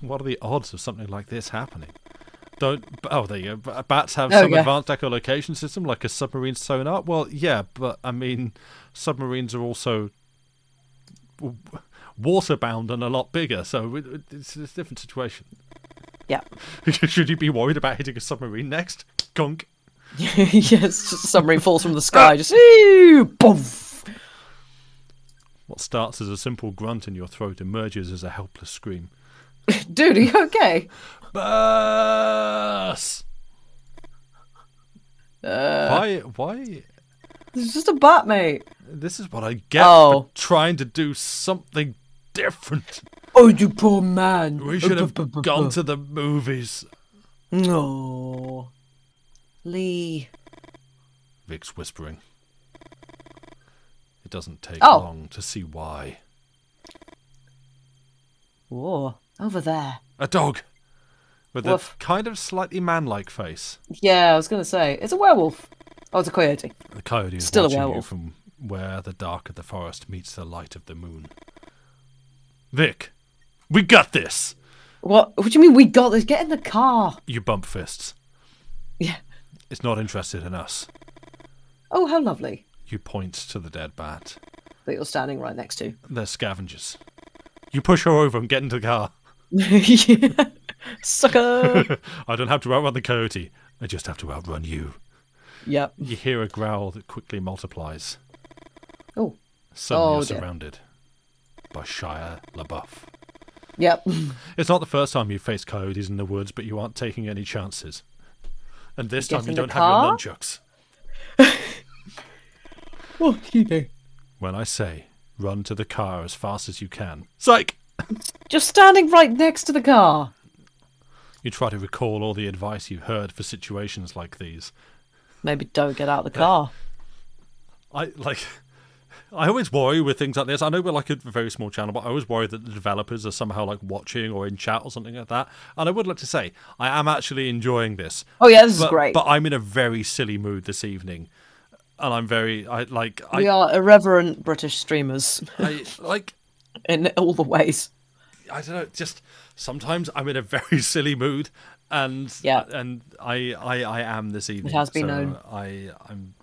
What are the odds of something like this happening? There you go. Bats have some advanced echolocation system, like a submarine sonar. Well, yeah, but I mean, submarines are also waterbound and a lot bigger, so it's a different situation. Yeah. Should you be worried about hitting a submarine next? Gunk. Yes, just a submarine falls from the sky, just boom. What starts as a simple grunt in your throat emerges as a helpless scream. Dude, are you okay? Buzz! Why? It's just a bat, mate. This is what I get for trying to do something different. Oh, you poor man. We should have gone to the movies. No. Lee. Vic's whispering. It doesn't take long to see why. Whoa, over there. A dog! With a kind of slightly man-like face. Yeah, I was going to say. It's a werewolf. Oh, it's a coyote. The coyote is still watching a werewolf. you from where the dark of the forest meets the light of the moon. Vic, we got this! What do you mean we got this? Get in the car. You bump fists. Yeah. It's not interested in us. Oh, how lovely. You point to the dead bat. That you're standing right next to. They're scavengers. You push her over and get into the car. Yeah. Sucker! I don't have to outrun the coyote. I just have to outrun you. Yep. You hear a growl that quickly multiplies. Oh. Suddenly you're surrounded by Shia LaBeouf. Yep. It's not the first time you've faced coyotes in the woods, but you aren't taking any chances. And this time you don't have your nunchucks. What you do? When I say, run to the car as fast as you can. Psych! Just standing right next to the car. You try to recall all the advice you've heard for situations like these. Maybe don't get out of the car. I always worry with things like this. I know we're like a very small channel, but I always worry that the developers are somehow like watching or in chat or something like that. And I would like to say, I am actually enjoying this. Oh yeah, this is great. But I'm in a very silly mood this evening. And I'm very, we are irreverent British streamers. In all the ways. I don't know, just sometimes I'm in a very silly mood. And I am this evening. It has been known. I'm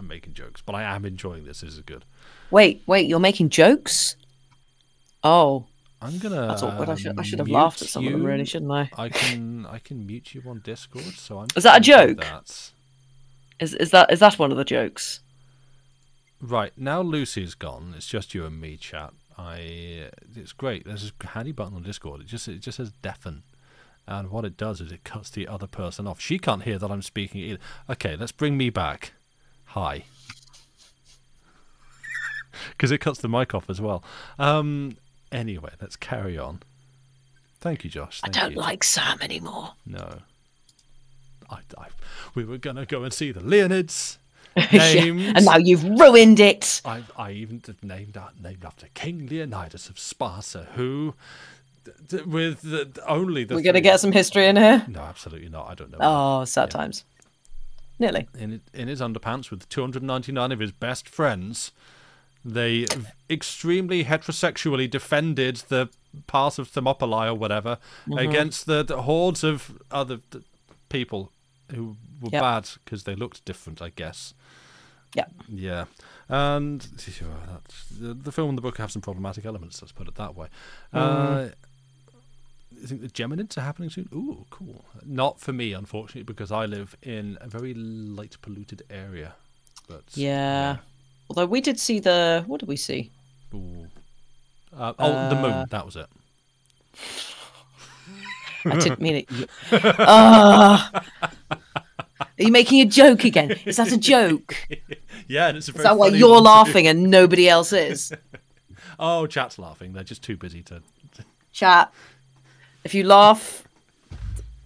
making jokes, but I am enjoying this. This is good. Wait, you're making jokes? Oh, I'm gonna. That's awkward. I should have laughed at some of them, really, shouldn't I? I can mute you on Discord. So I'm. Is that a joke? Is that one of the jokes? Right now, Lucy's gone. It's just you and me, chat. It's great. There's a handy button on Discord. It just says deafen. And what it does is it cuts the other person off. She can't hear that I'm speaking either. Okay, let's bring me back. Hi. Because it cuts the mic off as well. Anyway, let's carry on. Thank you, Josh. I don't like Sam anymore. No. We were going to go and see the Leonids. Names. Yeah, and now you've ruined it. I even named after King Leonidas of Sparta, who... With only the... We're going to get some history in here? No, absolutely not. I don't know. Oh, sad times. Nearly. In his underpants with 299 of his best friends, they extremely heterosexually defended the pass of Thermopylae or whatever against the hordes of other people who were bad because they looked different, I guess. Yeah. Yeah. And the film and the book have some problematic elements, let's put it that way. I think the Geminids are happening soon. Ooh, cool. Not for me, unfortunately, because I live in a very light polluted area. But yeah. Although we did see the... What did we see? Ooh. The moon. That was it. I didn't mean it. Are you making a joke again? Is that a joke? Yeah, and it's a very Is that why you're laughing and nobody else is? Oh, chat's laughing. They're just too busy to... Chat. If you laugh,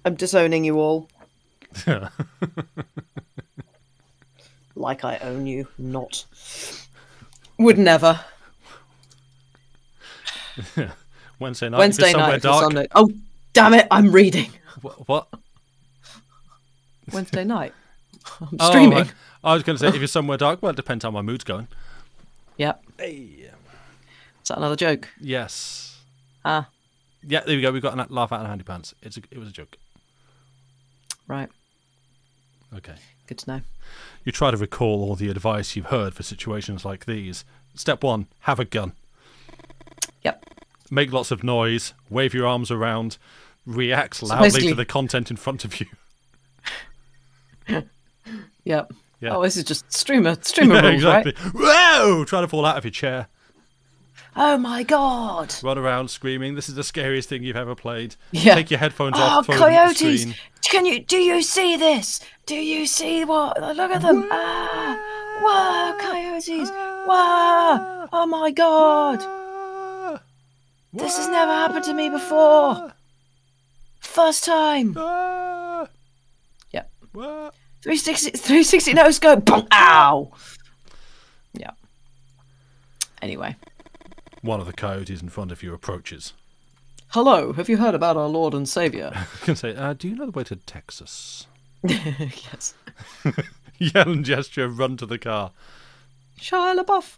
I'm disowning you all. Like I own you, not. Would never. Wednesday night. Wednesday night. Dark. Sunday. Oh, damn it! I'm reading. What? Wednesday night. I'm streaming. I was going to say if you're somewhere dark. Well, it depends how my mood's going. Yep. Hey. Is that another joke? Yes. Ah. Yeah, there we go. We've got a laugh out of handy pants. It was a joke. Right. Okay. Good to know. You try to recall all the advice you've heard for situations like these. Step 1, have a gun. Yep. Make lots of noise, wave your arms around, react loudly to the content in front of you. Yep. Yeah. Oh, this is just streamer rules, exactly. right? Whoa! Try to fall out of your chair. Oh my god! Run around screaming. This is the scariest thing you've ever played. Yeah. Take your headphones Oh, off. Throw them at the coyotes! screen. Do you see this? Do you see what? Look at them! Ah! Whoa, coyotes! Whoa! Oh my god! This has never happened to me before. First time. Yep. 360 no scope. Boom! Ow! Yeah. Anyway. One of the coyotes in front of you approaches. Hello, have you heard about our Lord and Saviour? I can say, do you know the way to Texas? Yes. Yell and gesture, run to the car. Shia LaBeouf.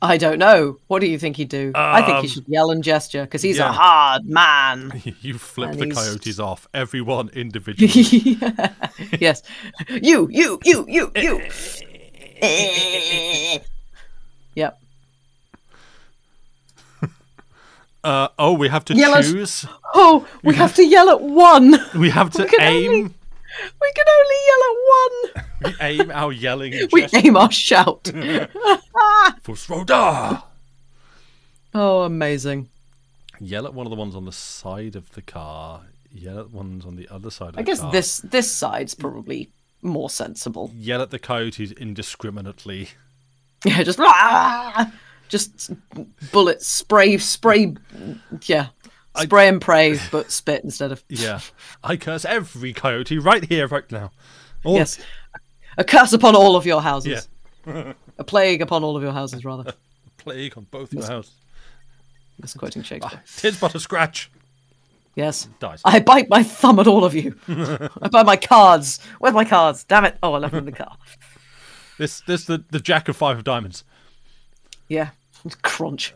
I don't know. What do you think he'd do? I think he should yell and gesture because he's a hard man. You flip the coyotes off, everyone individually. Yes. You. Yep. We have to choose. We have to yell at one. We have to aim. We can only yell at one. We aim our yelling. We aim our shout. Fusroda! Oh, amazing. Yell at one of the ones on the side of the car. Yell at ones on the other side of the car. I guess this side's probably more sensible. Yell at the coyotes indiscriminately. Yeah, just bullets, spray. Yeah. Spray and pray, but spit instead of... Yeah. I curse every coyote right here, right now. Yes. A curse upon all of your houses. Yeah. A plague upon all of your houses, rather. A plague on both your houses. Misquoting Shakespeare. Tis but a scratch. Yes. Dies. I bite my thumb at all of you. I bite my cards. Where's my cards? Damn it. Oh, I left them in the car. This the Jack of 5 of diamonds. Yeah. Crunch.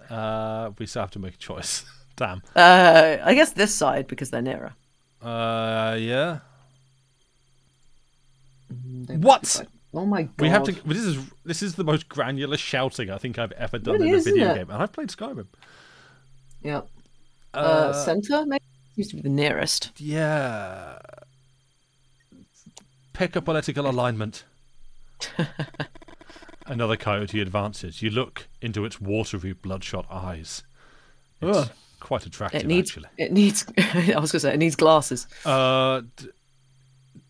We still have to make a choice. Damn. I guess this side because they're nearer. Yeah. What? Oh my god. We have to. This is the most granular shouting I think I've ever done in a video game, and I've played Skyrim. Yeah. Center maybe seems to be the nearest. Yeah. Pick a political alignment. Another coyote advances. You look into its watery, bloodshot eyes. It's quite attractive, actually. It needs. I was gonna say it needs glasses.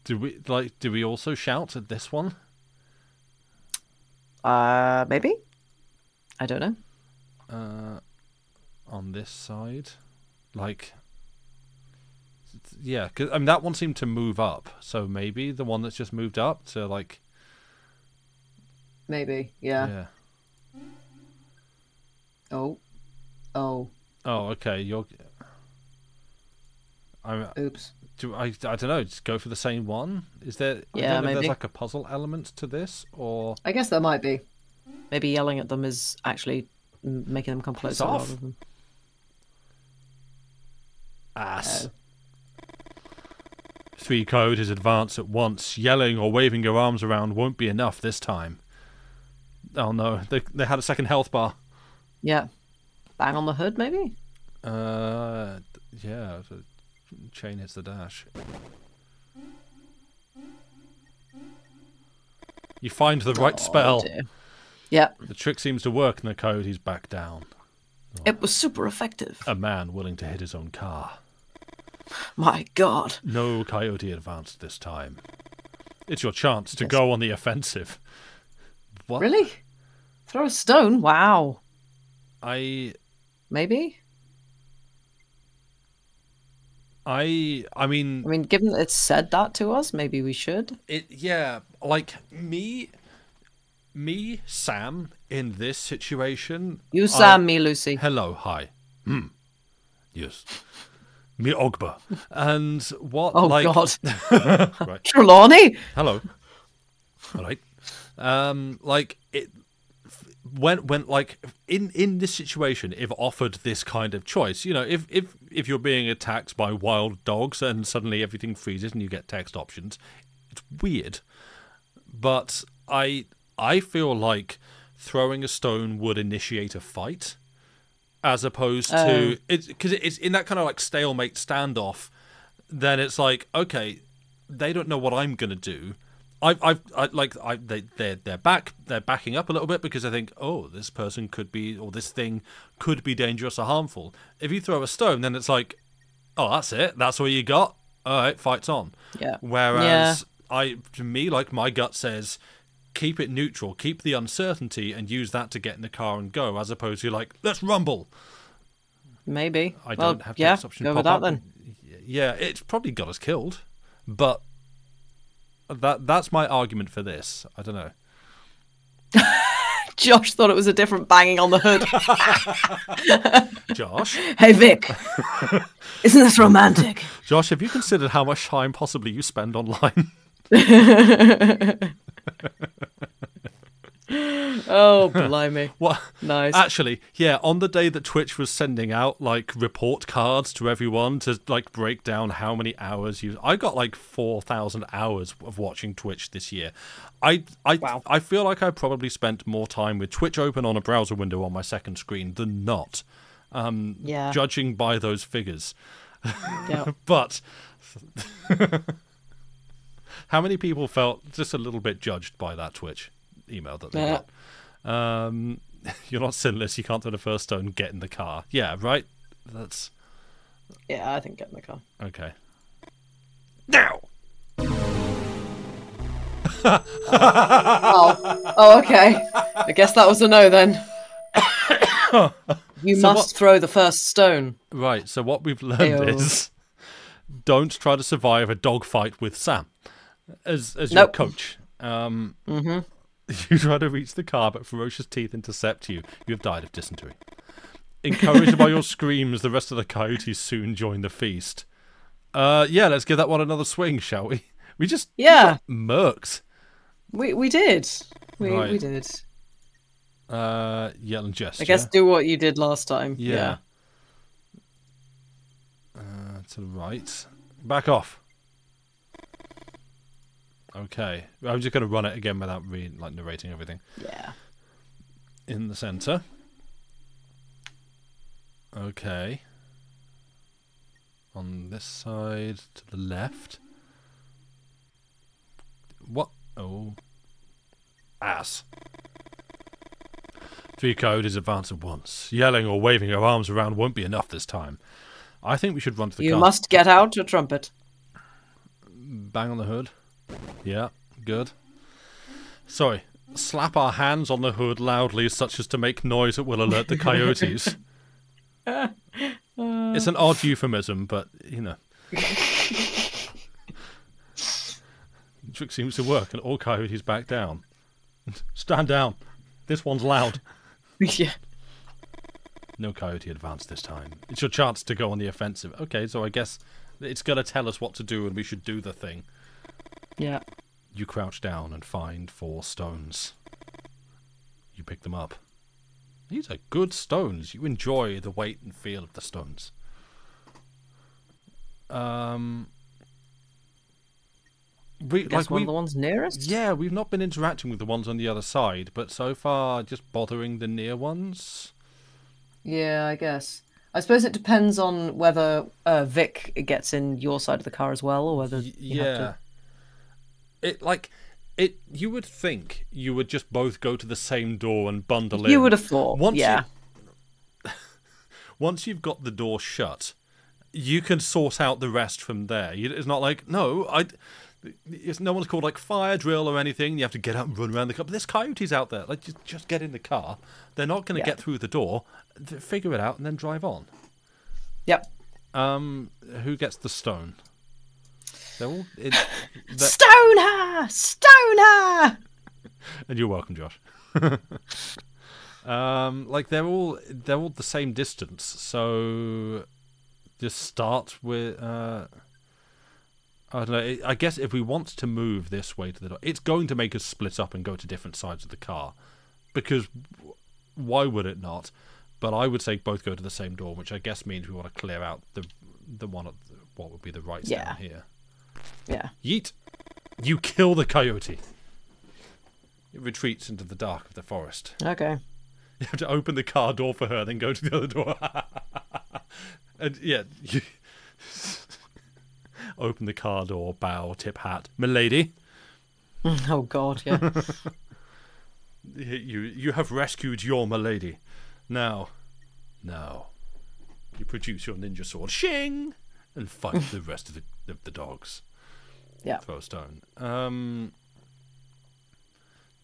Do we also shout at this one? Maybe. I don't know. On this side, yeah, because I mean that one seemed to move up, so maybe the one that's just moved up to Maybe, yeah. Oh. Okay. Oops. I don't know. Just go for the same one. Is there? Yeah, maybe. There's a puzzle element to this, or I guess there might be. Maybe yelling at them is actually making them come closer. It's off. Rather than... Ass. 3 coyotes advance at once. Yelling or waving your arms around won't be enough this time. Oh no, they had a second health bar. Yeah. Bang on the hood, maybe? Yeah. The chain hits the dash. You find the right spell. Dear. Yeah. The trick seems to work and the coyotes back down. It was super effective. A man willing to hit his own car. My god. No coyote advanced this time. It's your chance to go on the offensive. What? Really? Throw a stone? Wow. I Maybe? mean, given that it said that to us, maybe we should. Me, Sam, in this situation. You, Sam, me, Lucy. Hello, hi. Yes. Me, Ogba. And what? Oh God. Right. Trelawney. Hello. All right. In this situation, if offered this kind of choice, if you're being attacked by wild dogs and suddenly everything freezes and you get text options, it's weird. But I feel like throwing a stone would initiate a fight, as opposed to because it's in that kind of stalemate standoff. Then it's okay, they don't know what I'm gonna do. they're backing up a little bit because I think, oh, this person could be, or this thing could be dangerous or harmful. If you throw a stone, then it's like, oh, that's it. That's all you got. All right, fight's on. Yeah. Whereas to me, like, my gut says, keep it neutral, keep the uncertainty, and use that to get in the car and go, as opposed to like, let's rumble. Maybe. I don't have this option go pop with that up. then. Yeah, it's probably got us killed, but that's my argument for this. I don't know. Josh thought it was a different banging on the hood. Josh? Hey, Vic. Isn't this romantic? Josh, have you considered how much time possibly you spend online? Oh, blimey. What? Nice. Actually, yeah, on the day that Twitch was sending out, like, report cards to everyone to, like, break down how many hours I got, like, 4,000 hours of watching Twitch this year. Wow. I feel like I probably spent more time with Twitch open on a browser window on my second screen than not. Yeah. Judging by those figures. Yeah. But how many people felt just a little bit judged by that Twitch email that they got? You're not sinless, you can't throw the first stone, get in the car. Yeah, right? That's... Yeah, I think get in the car. Okay. Now! Oh, okay. I guess that was a no then. You must throw the first stone. Right, so what we've learned is don't try to survive a dogfight with Sam as your coach. You try to reach the car, but ferocious teeth intercept you. You have died of dysentery. Encouraged by your screams, the rest of the coyotes soon join the feast. Yeah, let's give that one another swing, shall we? We just got murked. We did. We did. Yell and gesture. I guess do what you did last time. Yeah. To the right. Back off. Okay. I'm just going to run it again without narrating everything. Yeah. In the center. Okay. On this side to the left. What? Oh. Ass. 3 coyotes advance at once. Yelling or waving your arms around won't be enough this time. I think we should run to the car. You must get out a trumpet. Bang on the hood. Yeah, good. Sorry. Slap our hands on the hood loudly such as to make noise that will alert the coyotes. It's an odd euphemism, but, you know. The trick seems to work, and all coyotes back down. Stand down. This one's loud. Yeah. No coyote advanced this time. It's your chance to go on the offensive. Okay, so I guess it's going to tell us what to do and we should do the thing. Yeah. You crouch down and find 4 stones. You pick them up. These are good stones. You enjoy the weight and feel of the stones. Guess one of the ones nearest? Yeah, we've not been interacting with the ones on the other side, but so far just bothering the near ones. Yeah, I guess. I suppose it depends on whether Vic gets in your side of the car as well, or whether you have to... You would think you would just both go to the same door and bundle in. You would have thought, Once you've got the door shut, you can sort out the rest from there. It's not like, no one's called like fire drill or anything. You have to get out and run around the car. But there's coyotes out there. Like, just get in the car. They're not going to get through the door. Figure it out and then drive on. Yep. Who gets the stone? They're all Stone her! Stone her! And you're welcome, Josh. They're all the same distance. So just start with I don't know. I guess if we want to move this way to the door, it's going to make us split up and go to different sides of the car. Because why would it not? But I would say both go to the same door, which I guess means we want to clear out the one at what would be the right down here. Yeah. Yeet! You kill the coyote. It retreats into the dark of the forest. Okay. You have to open the car door for her, then go to the other door. And yeah, you open the car door, bow, tip hat. Milady. Oh God, yeah. You have rescued your milady. Now, you produce your ninja sword, shing, and fight the rest of the dogs. Yeah. Throw a stone.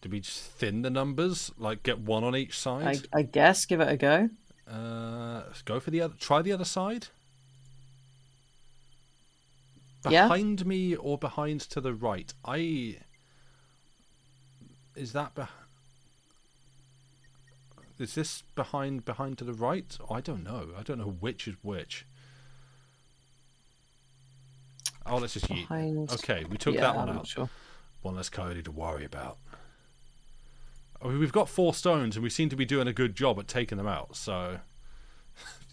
Do we just thin the numbers? Like get one on each side? I guess give it a go. Let's go for the other. Try the other side. Yeah. Behind me or behind to the right? Is this behind to the right? Oh, I don't know. I don't know which is which. Oh, let's just yeet. Okay, we took that one out. Sure. One less coyote to worry about. I mean, we've got 4 stones, and we seem to be doing a good job at taking them out. So,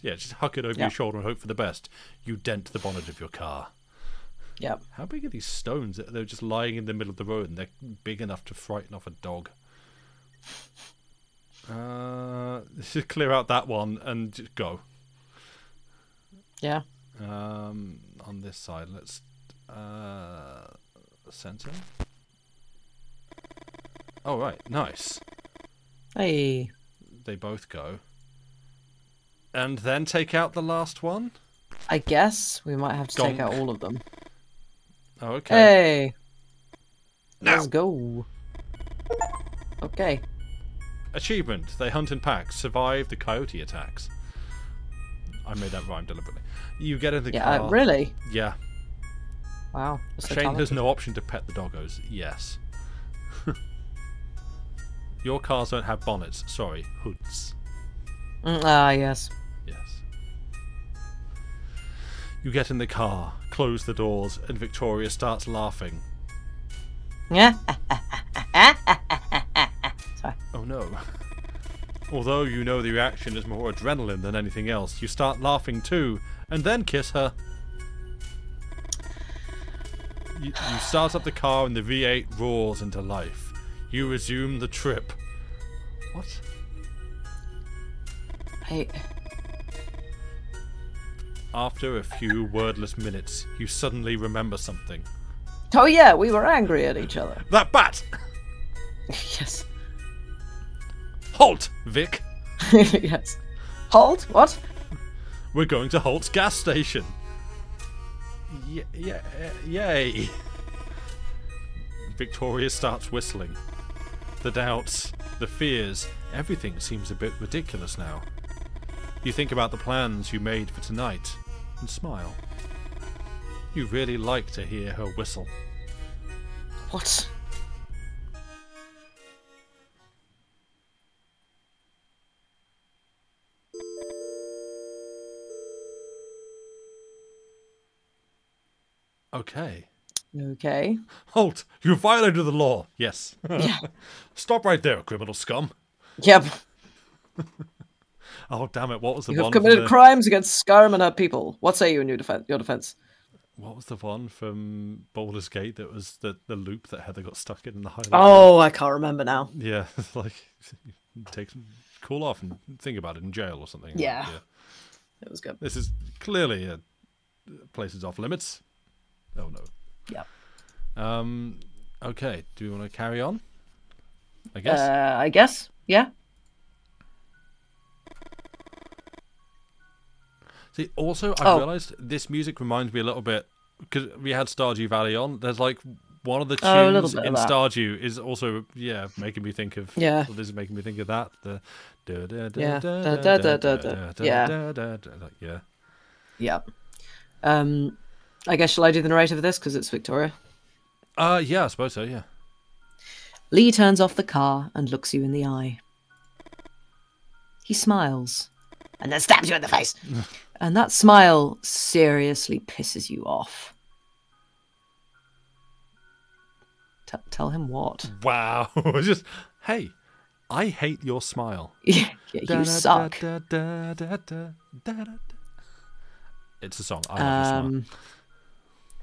yeah, just huck it over your shoulder and hope for the best. You dent the bonnet of your car. Yep. How big are these stones? They're just lying in the middle of the road, and they're big enough to frighten off a dog. Let's just clear out that one and just go. Yeah. On this side, let's center. Oh right, nice. Hey. They both go. And then take out the last one? I guess we might have to take out all of them. Oh, okay. Hey. Now. Let's go. Okay. Achievement. They hunt in packs. Survive the coyote attacks. I made that rhyme deliberately. You get in the car. Really? Yeah. Wow. Shane has no option to pet the doggos. Yes. Your cars don't have bonnets. Sorry, hoods. Yes. Yes. You get in the car, close the doors, and Victoria starts laughing. Yeah. Sorry. Oh no. Although you know the reaction is more adrenaline than anything else, you start laughing too, and then kiss her. You start up the car and the V8 roars into life. You resume the trip. What? After a few wordless minutes, you suddenly remember something. Oh yeah, we were angry at each other. That bat! Yes. Halt, Vic! Yes. Halt? What? We're going to Holt's gas station. Yay! Victoria starts whistling. The doubts, the fears, everything seems a bit ridiculous now. You think about the plans you made for tonight and smile. You really like to hear her whistle. What? Okay. Okay. Halt! You violated the law! Yes. Yeah. Stop right there, criminal scum. Yep. Oh, damn it, what was the You one have committed from crimes against Skyrim and her people. What say you in your defense? What was the one from Baldur's Gate that was the loop that Heather got stuck in the Highland? Oh, I can't remember now. Yeah, like, cool off and think about it in jail or something. Yeah. It was good. This is clearly a places off limits. Oh, no. Yep. Okay, do you want to carry on? I guess. I guess. Yeah. See, also, I realised this music reminds me a little bit, because we had Stardew Valley on, there's like one of the tunes in Stardew is also, making me think of, well, this is making me think of that. Yeah. I guess, shall I do the narrative of this, because it's Victoria? Yeah, I suppose so, yeah. Lee turns off the car and looks you in the eye. He smiles, and then stabs you in the face. And that smile seriously pisses you off. Tell him what? Wow. Just, hey, I hate your smile. Yeah, you suck. It's a song. I love your smile.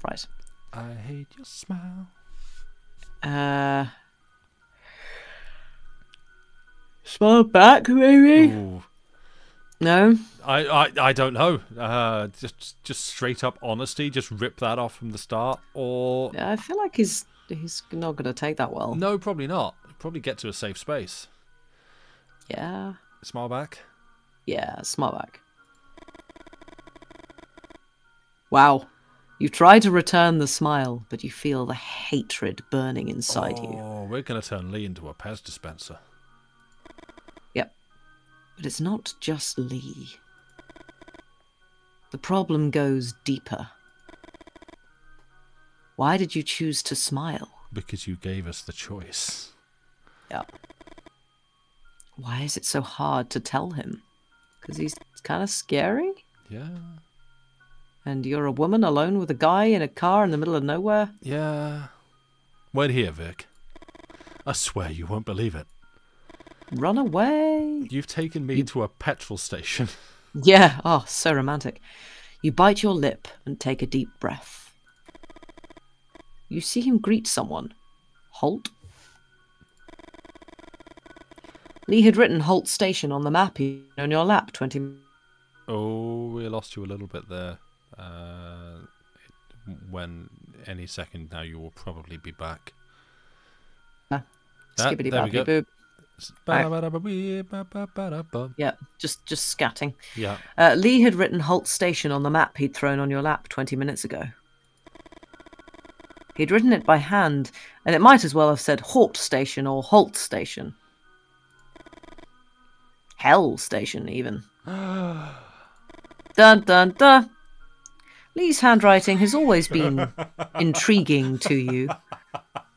Right. I hate your smile. Smile back, maybe? Ooh. No? I don't know. Just straight up honesty. Just rip that off from the start, or I feel like he's he's not going to take that well. No, probably not. Probably get to a safe space. Yeah. Smile back. Yeah, smile back. Wow. You try to return the smile, but you feel the hatred burning inside you. Oh, we're going to turn Lee into a Pez dispenser. Yep. But it's not just Lee. The problem goes deeper. Why did you choose to smile? Because you gave us the choice. Yeah. Why is it so hard to tell him? Because he's kind of scary? Yeah. And you're a woman alone with a guy in a car in the middle of nowhere? Yeah. Wait here, Vic. I swear you won't believe it. Run away. You've taken me to a petrol station. Yeah, oh, so romantic. You bite your lip and take a deep breath. You see him greet someone. Holt? Lee had written Holt Station on the map on your lap 20 minutes. Oh, we lost you a little bit there. When any second now you will probably be back. Skibbity there we go. boop. Yeah, just scatting. Yeah. Lee had written Holt Station on the map he'd thrown on your lap 20 minutes ago. He'd written it by hand, and it might as well have said Halt Station or Holt Station. Hell Station, even. Dun dun dun. Lee's handwriting has always been intriguing to you.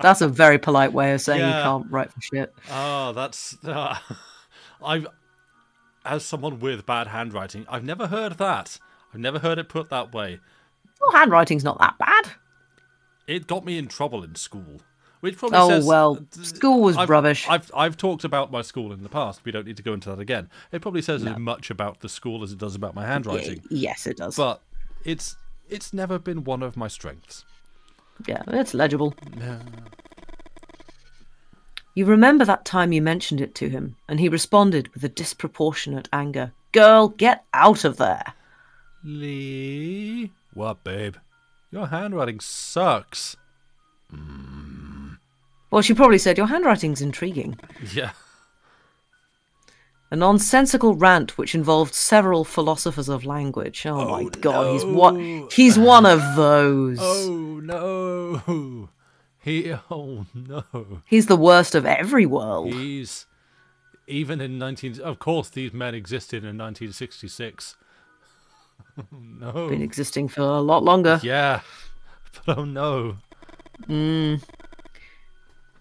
That's a very polite way of saying you can't write for shit. Oh, that's... as someone with bad handwriting, I've never heard that. I've never heard it put that way. Well, handwriting's not that bad. It got me in trouble in school. Which probably says... well, school was rubbish. I've talked about my school in the past. We don't need to go into that again. It probably says as much about the school as it does about my handwriting. Yes, it does. But it's never been one of my strengths. Yeah, it's legible. Yeah. You remember that time you mentioned it to him, and he responded with a disproportionate anger. Girl, get out of there. Lee? What, babe? Your handwriting sucks. Well, she probably said, your handwriting's intriguing. Yeah. A nonsensical rant which involved several philosophers of language. Oh my god, no. he's one of those. Oh no. Oh no. He's the worst of every world. He's even in of course these men existed in 1966. No. Been existing for a lot longer. Yeah. But oh no.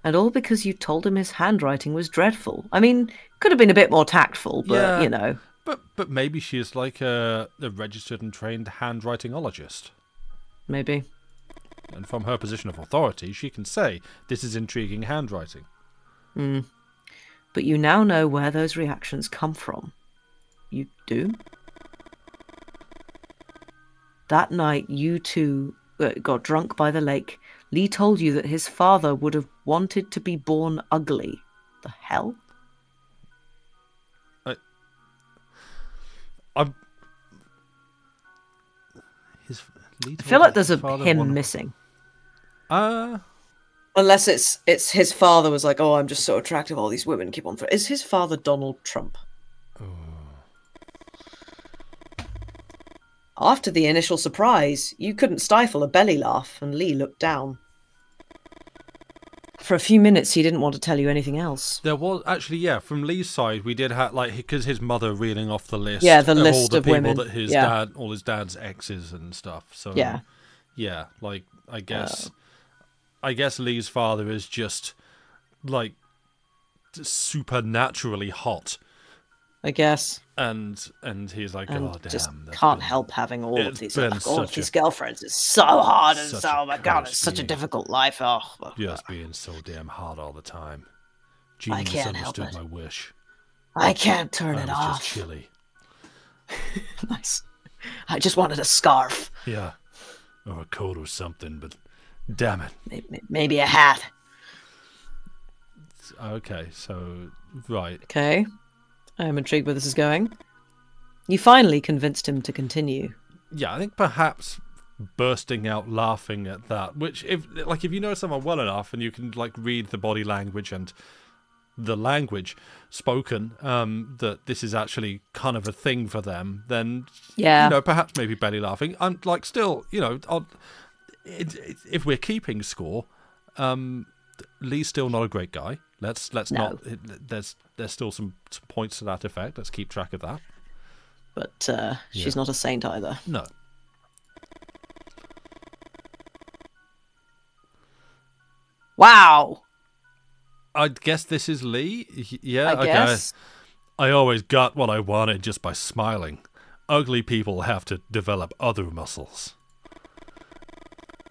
And all because you told him his handwriting was dreadful. I mean, could have been a bit more tactful, but you know. But maybe she is like a registered and trained handwritingologist. Maybe. And from her position of authority, she can say, this is intriguing handwriting. But you now know where those reactions come from. You do? That night, you two got drunk by the lake. Lee told you that his father would have wanted to be born ugly. The hell? I feel like there's a him missing. Unless it's his father was like, oh, I'm just so attractive, all these women keep on... Is his father Donald Trump? Oh. After the initial surprise, you couldn't stifle a belly laugh, and Lee looked down. For a few minutes, he didn't want to tell you anything else. There was actually, yeah, from Lee's side, we did have because his mother reeling off the list. Yeah, the of list all the of people women. that his dad, all his dad's exes and stuff. So yeah, like I guess Lee's father is just like supernaturally hot. I guess. And he's like, and oh damn, just can't help having all of these girlfriends. It's so hard, and so oh my god, it's such a difficult life. Oh, just being so damn hard all the time. Genie misunderstood my wish. I can't turn it off. Just chilly. Nice. I just wanted a scarf. Yeah, or a coat or something, but damn it. Maybe a hat. Okay, so right. Okay. I am intrigued where this is going. You finally convinced him to continue. Yeah, I think perhaps bursting out laughing at that. Which, if you know someone well enough and you can like read the body language and the language spoken, that this is actually kind of a thing for them, then perhaps maybe belly laughing. And like still, if we're keeping score, Lee's still not a great guy. Let's not. There's still some points to that effect. Let's keep track of that. But she's not a saint either. No. Wow. I guess this is Lee. Yeah. I guess. I always got what I wanted just by smiling. Ugly people have to develop other muscles.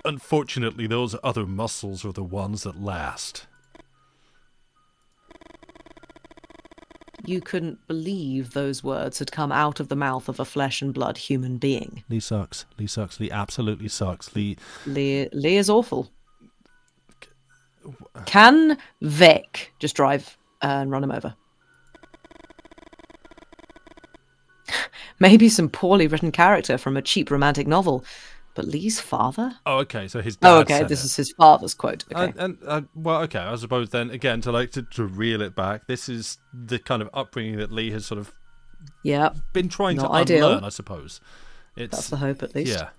Unfortunately, those other muscles are the ones that last. You couldn't believe those words had come out of the mouth of a flesh and blood human being. Lee sucks. Lee sucks. Lee absolutely sucks. Lee is awful. Can Vic just drive and run him over? Maybe some poorly written character from a cheap romantic novel. But Lee's father? Oh, okay. So his dad said this is his father's quote. Okay. Well, okay. I suppose then again to reel it back, this is the kind of upbringing that Lee has sort of been trying to unlearn. I suppose that's the hope, at least. Yeah.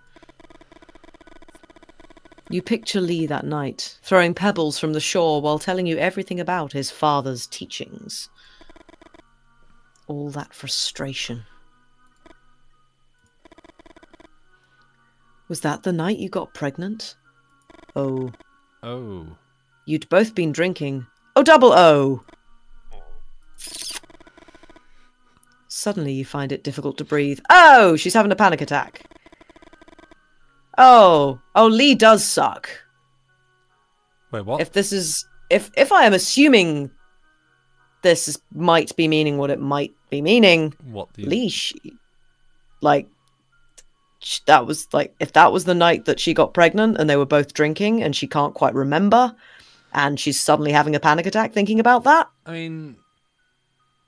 You picture Lee that night, throwing pebbles from the shore while telling you everything about his father's teachings. All that frustration. Was that the night you got pregnant? Oh. You'd both been drinking. Oh, double O! Suddenly you find it difficult to breathe. Oh, she's having a panic attack. Oh, Lee does suck. Wait, what? If I am assuming this might be meaning what it might be meaning, Lee, that was like, if that was the night that she got pregnant and they were both drinking and she can't quite remember and she's suddenly having a panic attack thinking about that. I mean,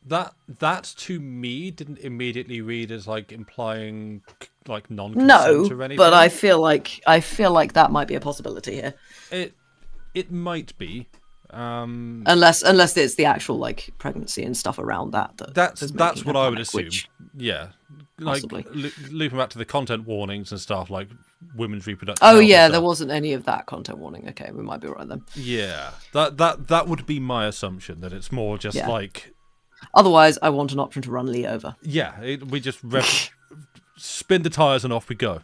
that to me didn't immediately read as like implying like non-consent or anything. But I feel like that might be a possibility here. It might be. Unless it's the actual like pregnancy and stuff around that's what I would assume. Yeah, possibly. Like looping back to the content warnings and stuff like women's reproductive. Oh yeah, there wasn't any of that content warning. Okay, we might be right then. Yeah, that would be my assumption, that it's more just like. Otherwise, I want an option to run Lee over. Yeah, we just spin the tires and off we go.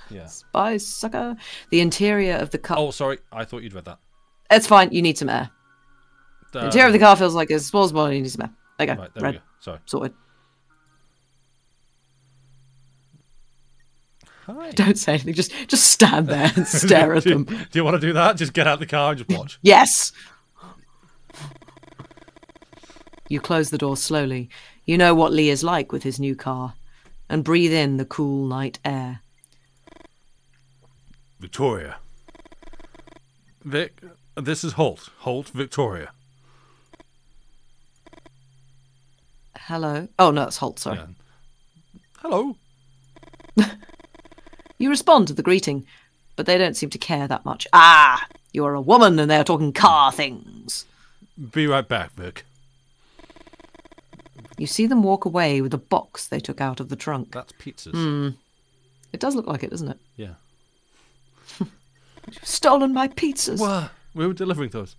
Yeah. Spy sucker. The interior of the car. Oh, sorry. I thought you'd read that. It's fine. You need some air. The interior of the car feels like a small body. You need some air. Okay. Right, there Red. we go. Sorry. Sorted. Hi. Don't say anything. Just stand there and stare at them. Do you want to do that? Just get out of the car and just watch. Yes. You close the door slowly. You know what Lee is like with his new car, and breathe in the cool night air. Victoria. Vic, this is Holt. Holt, Victoria. Hello. Oh, no, it's Holt, sorry. Yeah. Hello. You respond to the greeting, but they don't seem to care that much. Ah, you are a woman and they are talking car things. Be right back, Vic. You see them walk away with a box they took out of the trunk. That's pizzas. It does look like it, doesn't it? Yeah. You've stolen my pizzas. What? We were delivering those.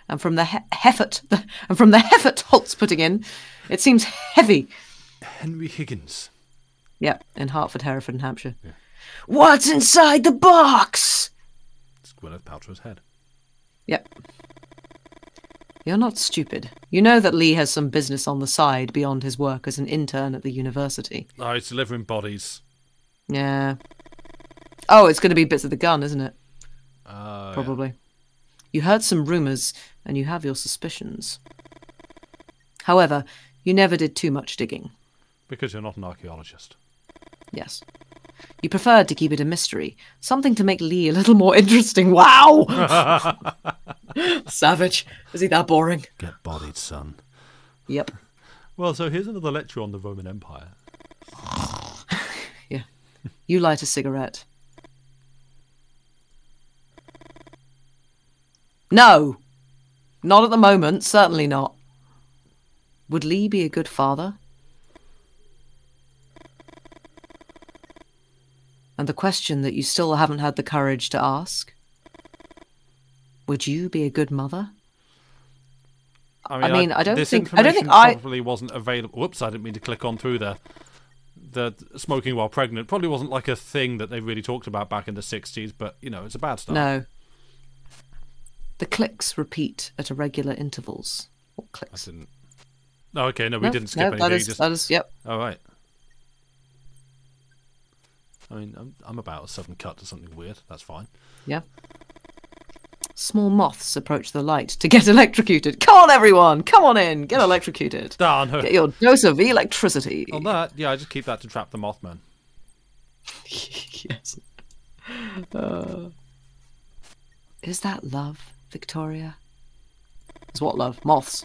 And from the Heffert Holt's putting in, it seems heavy. Henry Higgins. Yeah, in Hertford, Hereford, and Hampshire. Yeah. What's inside the box? It's Gwyneth Paltrow's head. Yep. You're not stupid. You know that Lee has some business on the side beyond his work as an intern at the university. Oh, he's delivering bodies. Yeah. Oh, it's going to be bits of the gun, isn't it? Probably. Yeah. You heard some rumours, and you have your suspicions. However, you never did too much digging. Because you're not an archaeologist. Yes. You preferred to keep it a mystery. Something to make Lee a little more interesting. Wow! Savage. Is he that boring? Get bodied, son. Yep. Well, so here's another lecture on the Roman Empire. Yeah. You light a cigarette. No! Not at the moment, certainly not. Would Lee be a good father? And the question that you still haven't had the courage to ask: would you be a good mother? I mean, I don't think probably wasn't available. Whoops, I didn't mean to click on through there. The smoking while pregnant probably wasn't like a thing that they really talked about back in the 60s, but, you know, it's a bad start. No. The clicks repeat at irregular intervals. What clicks? I didn't. Oh, okay, no, we didn't skip anything. That is, yep. All right. I mean, I'm about a sudden cut to something weird. That's fine. Yeah. Small moths approach the light to get electrocuted. Come on, everyone! Come on in! Get electrocuted. Darn her. Get your dose of electricity. On that, yeah, I just keep that to trap the Mothmen. Yes. Is that love, Victoria? It's what love? Moths.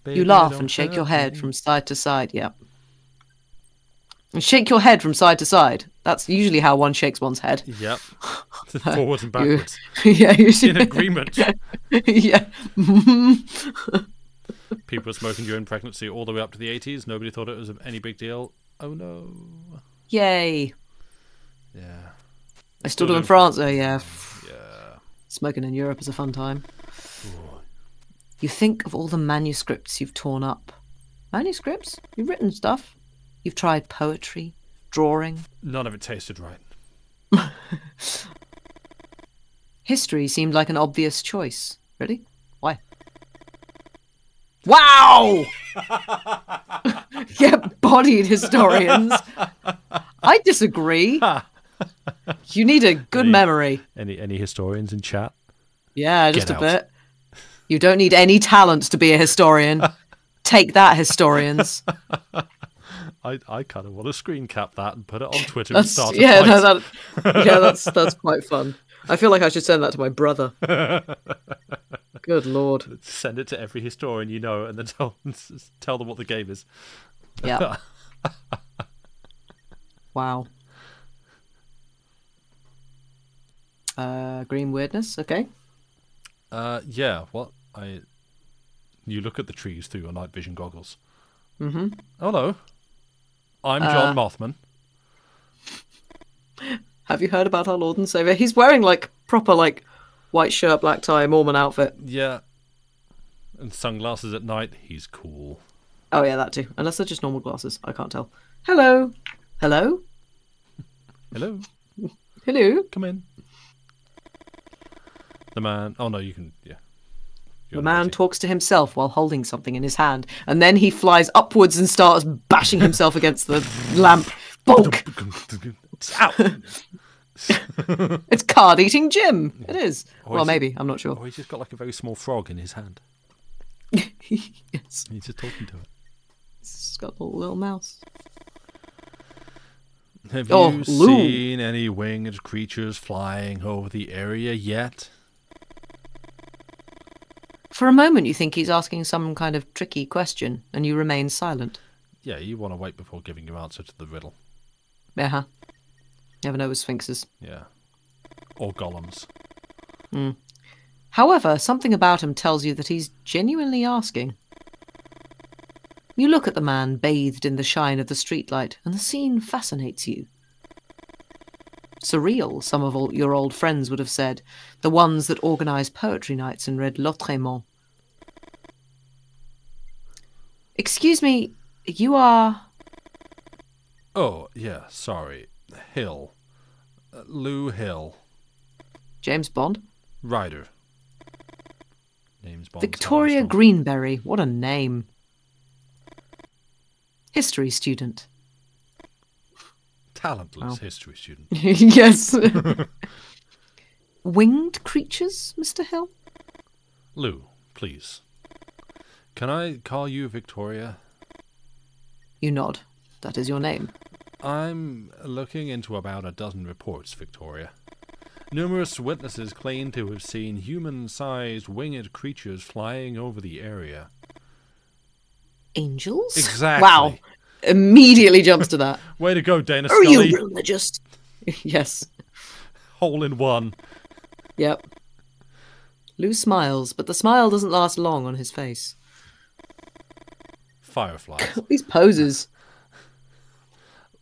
Baby, you laugh and shake your head from side to side. Yep. And shake your head from side to side. That's usually how one shakes one's head. Yep. Forwards and backwards. Yeah, usually. In agreement. Yeah. People were smoking during pregnancy all the way up to the 80s. Nobody thought it was any big deal. Oh no. Yay. Yeah. I still do in France, though, yeah. Yeah. Smoking in Europe is a fun time. Ooh. You think of all the manuscripts you've torn up. Manuscripts? You've written stuff. You've tried poetry, drawing. None of it tasted right. History seemed like an obvious choice. Really? Why? Wow! Get bodied, historians. I disagree. You need a good memory. Any historians in chat? Yeah, just a bit. You don't need any talent to be a historian. Take that, historians. I kind of want to screen cap that and put it on Twitter That's quite fun. I feel like I should send that to my brother. Good lord. Send it to every historian you know and then tell them what the game is. Yeah. Wow. Green weirdness, okay. Yeah, what? You look at the trees through your night vision goggles. Mm-hmm. Oh no. I'm John Mothman. Have you heard about our Lord and Saviour? He's wearing like proper like white shirt, black tie, Mormon outfit. Yeah. And sunglasses at night. He's cool. Oh yeah, that too. Unless they're just normal glasses. I can't tell. Hello. Hello. Hello. Hello. Come in. The man. Oh no, you can. Yeah. The man talks to himself while holding something in his hand, and then he flies upwards and starts bashing himself against the lamp. Bonk! It's card-eating Jim. It is. Well, maybe. I'm not sure. Or he's just got like a very small frog in his hand. Yes. He's just talking to it. It's got a little mouse. Have you seen any winged creatures flying over the area yet? For a moment, you think he's asking some kind of tricky question, and you remain silent. Yeah, you want to wait before giving your answer to the riddle. Yeah. Never know with sphinxes. Yeah. Or golems. Mm. However, something about him tells you that he's genuinely asking. You look at the man bathed in the shine of the streetlight, and the scene fascinates you. Surreal, some of your old friends would have said, the ones that organised poetry nights and read L'Autrement. Excuse me, you are... Oh, yeah, sorry. Hill. Lou Hill. James Bond? Ryder. Name's Bond. Victoria Greenberry, what a name. History student. Talentless history student. Yes. Winged creatures, Mr. Hill? Lou, please. Can I call you Victoria? You nod. That is your name. I'm looking into about a dozen reports, Victoria. Numerous witnesses claim to have seen human-sized winged creatures flying over the area. Angels? Exactly. Wow. immediately jumps to that. Way to go, Dana Are Scully. you religious? Yes. Hole in one. Yep. Lou smiles, but the smile doesn't last long on his face. Fireflies. These poses.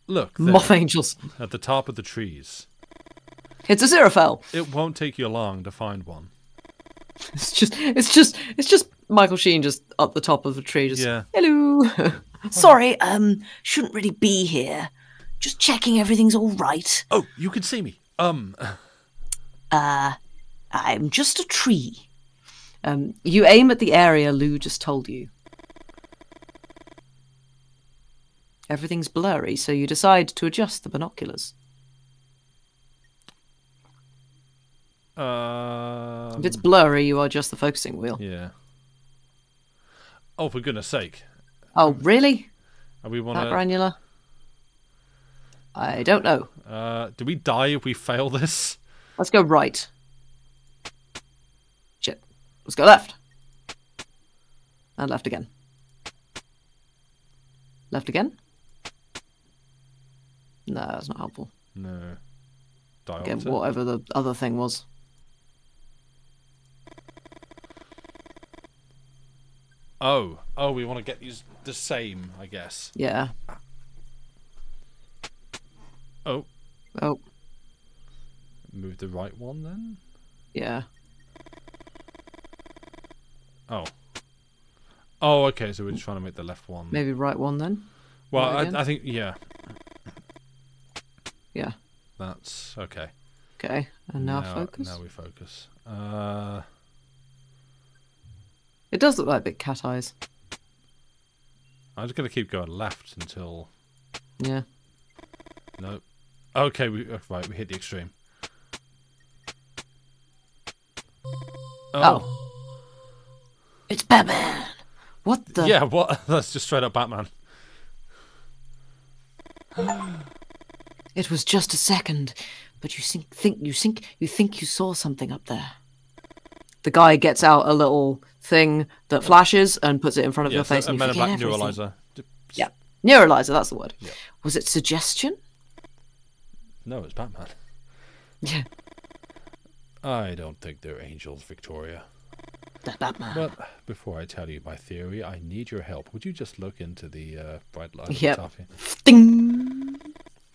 Look, there, Moth angels. at the top of the trees. It's a Xerophel. It won't take you long to find one. It's just Michael Sheen just up the top of a tree, just Yeah. hello. Sorry, shouldn't really be here. Just checking everything's all right. Oh, you can see me. I'm just a tree. You aim at the area Lou just told you. Everything's blurry, so you decide to adjust the binoculars. If it's blurry, you adjust the focusing wheel. Yeah. Oh, for goodness sake. Oh, really? Are we That want to... granular? I don't know. do we die if we fail this? Let's go right. Shit. Let's go left. And left again. Left again? No, that's not helpful. No. Again, Diopter? whatever the other thing was. Oh, we want to get these the same, I guess. Yeah. Oh, Oh, move the right one then? yeah. Oh. Oh, okay, so we're just trying to make the left one. Maybe right one then? Well, Right again? I think, yeah. Yeah. That's okay. Okay, and now focus. Now we focus. It does look like big cat eyes. I'm just going to keep going left until... Yeah. No. Okay, right, we hit the extreme. Oh. It's Batman! What the? Yeah, what? That's just straight up Batman. It was just a second, but you think you saw something up there. The guy gets out a little thing that flashes and puts it in front of your face, and you forget everything. Neuralizer. Yeah, neuralizer. That's the word. Yeah. Was it suggestion? No, it's Batman. Yeah. I don't think they're angels, Victoria. The Batman. But before I tell you my theory, I need your help. Would you just look into the bright light Yep. at the top here? Ding.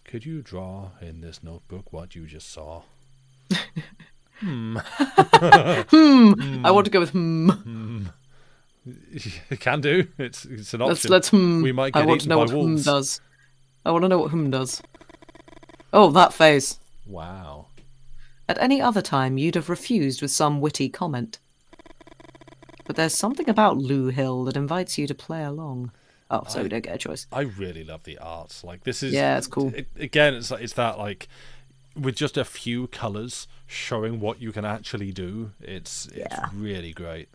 Could you draw in this notebook what you just saw? I want to go with It can do. It's an option. Let's We might get I want to eaten know by what wolves. does. I want to know what does. Oh, that face. Wow. At any other time, you'd have refused with some witty comment. But there's something about Lou Hill that invites you to play along. Oh, so we don't get a choice. I really love the art. Like, this is... Yeah, it's cool. Again, it's that, like, with just a few colours showing what you can actually do, it's really great.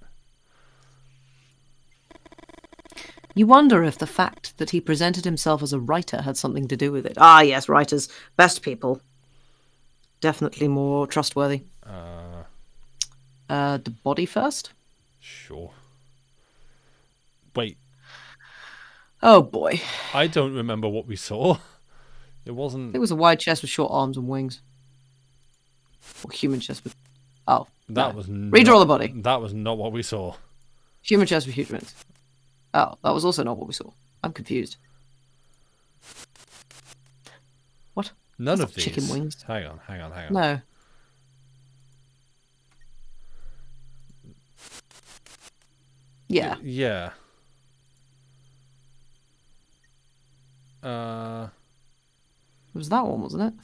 You wonder if the fact that he presented himself as a writer had something to do with it. Ah, yes, writers. Best people. Definitely more trustworthy. The body first? Sure. Wait, Oh, boy. I don't remember what we saw. It wasn't... It was a wide chest with short arms and wings. Or human chest with... Oh, That no. was Redraw the body. That was not what we saw. Human chest with huge wings. Oh, that was also not what we saw. I'm confused. What? None That's of not these. chicken wings. Hang on. No. Yeah. Yeah. It was that one, wasn't it?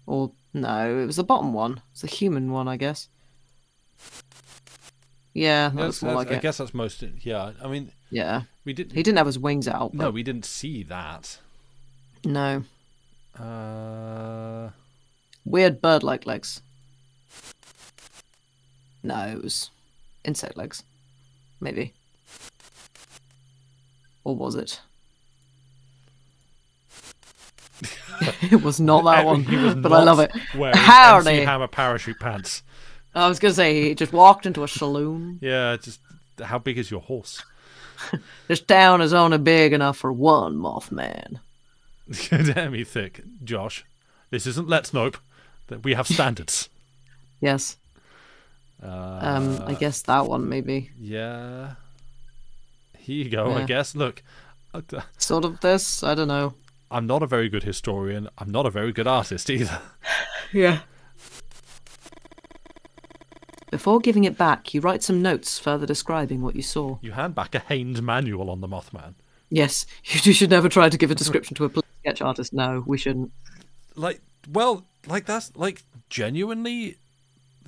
Or, no, it was the bottom one. It's the human one, I guess. Yeah, that looks more like I it. guess that's most... Yeah, I mean... Yeah. We didn't... He didn't have his wings out. No, But... we didn't see that. No. Weird bird-like legs. No, it was insect legs. Maybe. Or was it? It was not that one, He was but not I love it. wearing Howdy! MC Hammer parachute pants. I was going to say, he just walked into a saloon. Yeah, just... How big is your horse? This town is only big enough for one Mothman. Damn me thick, Josh. This isn't Let's Nope. We have standards. Yes. I guess that one, maybe. Yeah. Here you go, Yeah. I guess. Look. Sort of this? I don't know. I'm not a very good historian. I'm not a very good artist either. Yeah. Before giving it back, you write some notes further describing what you saw. You hand back a Haynes manual on the Mothman. Yes, you should never try to give a description to a sketch artist. No, we shouldn't. That's genuinely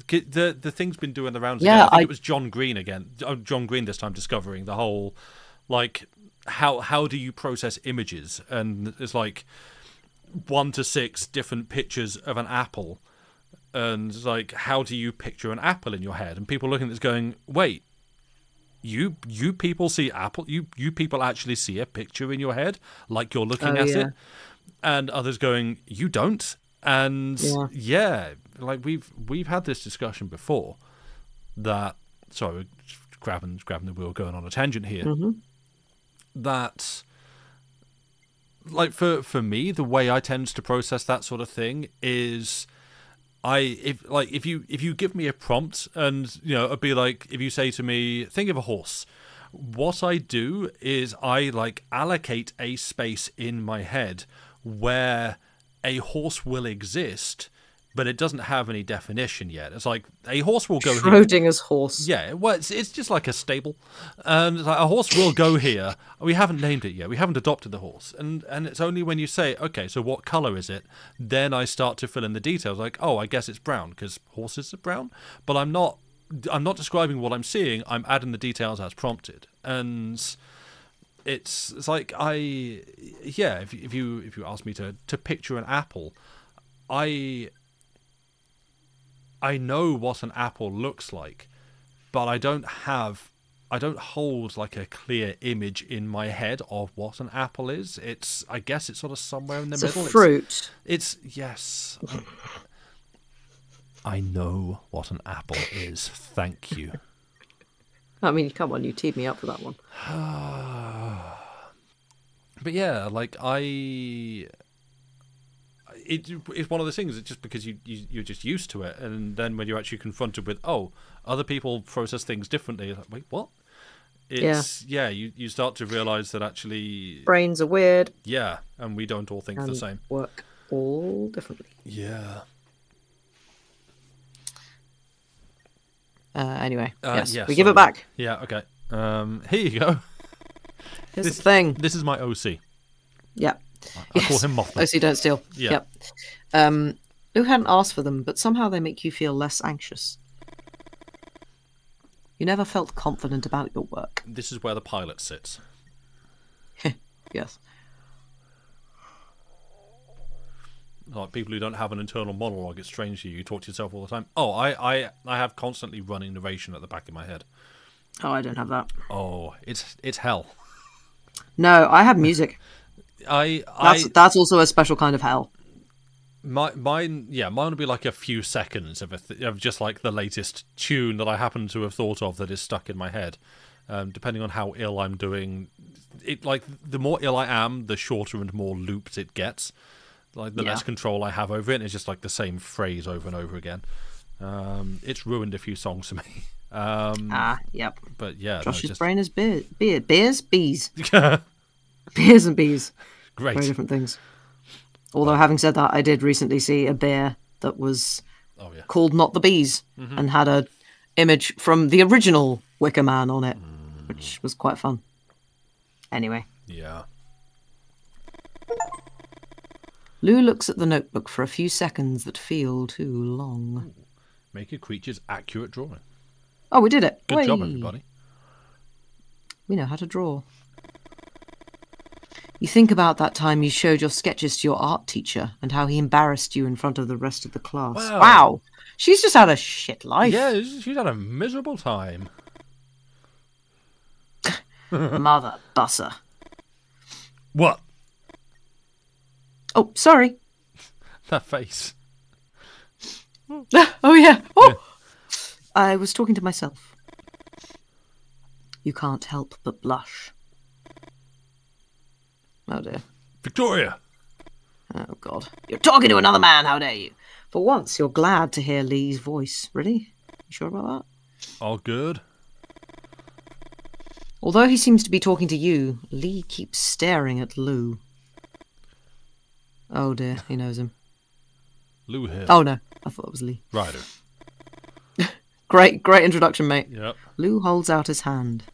the thing's been doing the rounds Yeah, again. I think it was John Green again. John Green this time discovering the whole, like, how do you process images? And it's like 1 to 6 different pictures of an apple. And like, how do you picture an apple in your head? And people looking at this going, wait, you people see apple? You people actually see a picture in your head like you're looking at it? And others going, you don't? And yeah, like we've had this discussion before. That sorry, grabbing the wheel, going on a tangent here. Mm-hmm. That, like, for me, the way I tend to process that sort of thing is, if you give me a prompt, and it'd be like, if you say to me, think of a horse, what I do is I allocate a space in my head where a horse will exist, but it doesn't have any definition yet. It's like a horse will go Schrodinger's horse. Yeah, well, it's just like a stable, and it's like a horse will go here. We haven't named it yet. We haven't adopted the horse, and it's only when you say, okay, so what color is it? Then I start to fill in the details. Like, oh, I guess it's brown because horses are brown. But I'm not describing what I'm seeing. I'm adding the details as prompted, and it's like if you ask me to picture an apple, I know what an apple looks like, but I don't hold like a clear image in my head of what an apple is. I guess it's sort of somewhere in the middle. It's a fruit. It's yes. I know what an apple is. Thank you. I mean, come on, you teed me up for that one. But yeah, like it's one of those things. It's just because you're just used to it, and then when you're actually confronted with, oh, other people process things differently, you're like, wait, what? You start to realize that actually brains are weird. Yeah, and we don't all think the same. Work all differently. Yeah. Anyway, yes, we sorry. give it back. Yeah, okay. Here you go. Here's the thing. This is my OC. Yeah. I call him Mothmen. OC don't steal. Yeah. Yep. Lou hadn't asked for them, but somehow they make you feel less anxious. You never felt confident about your work. This is where the pilot sits. Yes. Like people who don't have an internal monologue, it's strange to you. You talk to yourself all the time. Oh, I have constantly running narration at the back of my head. Oh, I don't have that. Oh, it's hell. No, I have music. That's also a special kind of hell. Mine would be like a few seconds of just like the latest tune that I happen to have thought of that is stuck in my head. Depending on how ill I'm doing, the more ill I am, the shorter and more looped it gets. Like the less control I have over it, and it's just like the same phrase over and over again. It's ruined a few songs for me. Yep. But yeah, Josh's brain is beers, bees, beers and bees. Great, very different things. Although having said that, I did recently see a bear that was called Not the Bees, and had a image from the original Wicker Man on it, which was quite fun. Anyway. Yeah. Lou looks at the notebook for a few seconds that feel too long. Ooh. Make a creature's accurate drawing. Oh, we did it. Good job, everybody. We know how to draw. You think about that time you showed your sketches to your art teacher and how he embarrassed you in front of the rest of the class. Wow. She's just had a shit life. Yeah, she's had a miserable time. Mother busser. What? Oh, sorry. That face. Oh, yeah. Oh! Yeah. I was talking to myself. you can't help but blush. Oh dear. Victoria! Oh God. You're talking to another man, how dare you? For once, you're glad to hear Lee's voice. Really? You sure about that? All good? Although he seems to be talking to you, Lee keeps staring at Lou. Oh dear, he knows him. Lou Hill. Oh no, I thought it was Lee. Ryder. Great introduction, mate. Yep. Lou holds out his hand.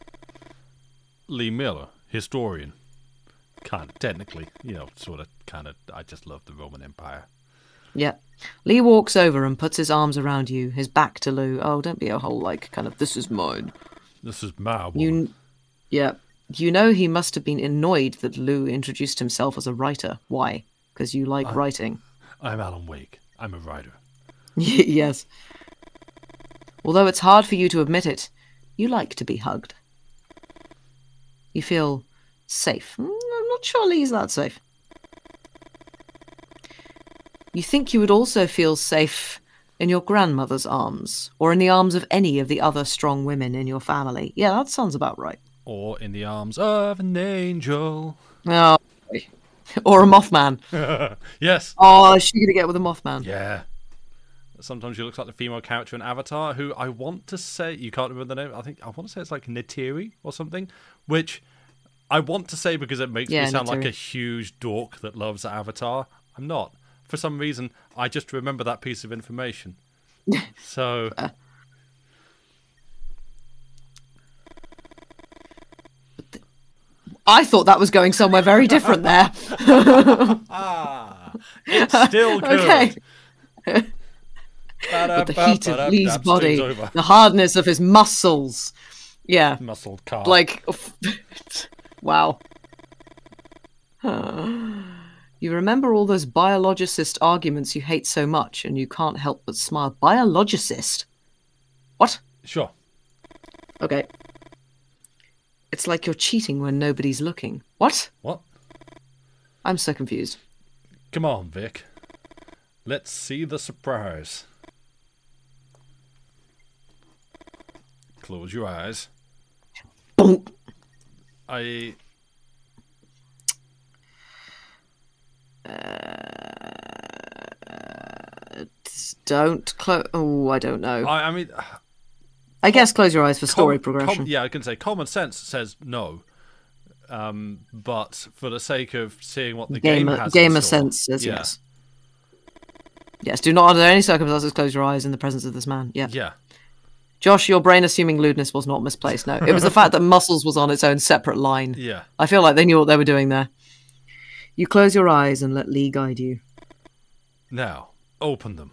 Lee Miller, historian. Technically, I just love the Roman Empire. Yeah. Lee walks over and puts his arms around you, his back to Lou. Oh, don't be a whole, this is mine. This is my woman. Yeah. You know he must have been annoyed that Lou introduced himself as a writer. Why? Because you like writing. I'm Alan Wake. I'm a writer. Yes. Although it's hard for you to admit it, you like to be hugged. You feel safe. I'm not sure Lee's that safe. You think you would also feel safe in your grandmother's arms, or in the arms of any of the other strong women in your family. Yeah, that sounds about right. Or in the arms of an angel. Oh, or a Mothman. Yes. Oh, is she going to get with a Mothman? Yeah. Sometimes she looks like the female character in Avatar, who I want to say, you can't remember the name, I want to say it's like Neytiri or something, which I want to say because it makes me sound like a huge dork that loves Avatar. I'm not. For some reason, I just remember that piece of information. So... I thought that was going somewhere very different there. It's still good. Okay. But the heat of Lee's body, the hardness of his muscles. Yeah. Muscle car. Wow. You remember all those biologicist arguments you hate so much, and you can't help but smile. Biologicist? What? Sure. Okay. It's like you're cheating when nobody's looking. What? What? I'm so confused. Come on, Vic. Let's see the surprise. Close your eyes. Bonk. Don't close. Oh, I don't know. I mean... I guess close your eyes for story progression. Yeah, I can say common sense says no. But for the sake of seeing what the game has gamer sense says yes. Yes, do not under any circumstances close your eyes in the presence of this man. Yeah. Yeah. Josh, your brain assuming lewdness was not misplaced. No, it was the fact that muscles was on its own separate line. Yeah. I feel like they knew what they were doing there. You close your eyes and let Lee guide you. Now, open them.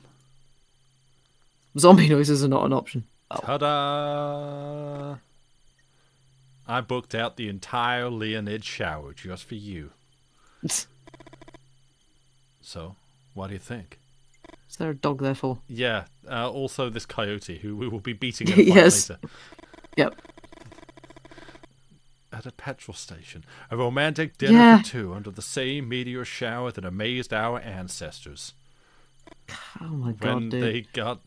Zombie noises are not an option. Oh. Ta-da! I booked out the entire Leonid shower just for you. So, what do you think? Is there a dog there for? Yeah. Also, this coyote who we will be beating in a fight later. Yep. At a petrol station, a romantic dinner for two under the same meteor shower that amazed our ancestors. Oh my god, when dude. they got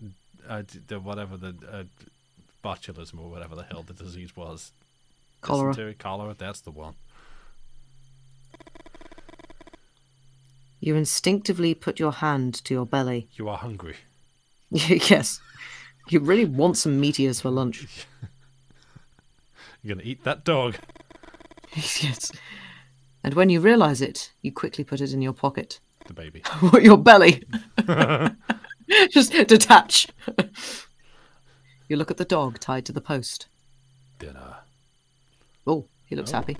botulism or whatever the hell the disease was. Cholera. Dysentery, cholera, that's the one. You instinctively put your hand to your belly. You are hungry. Yes. You really want some meteors for lunch. You're going to eat that dog. Yes. And when you realise it, you quickly put it in your pocket. The baby. Your belly. Just detach. You look at the dog tied to the post. Dinner. Oh, he looks happy.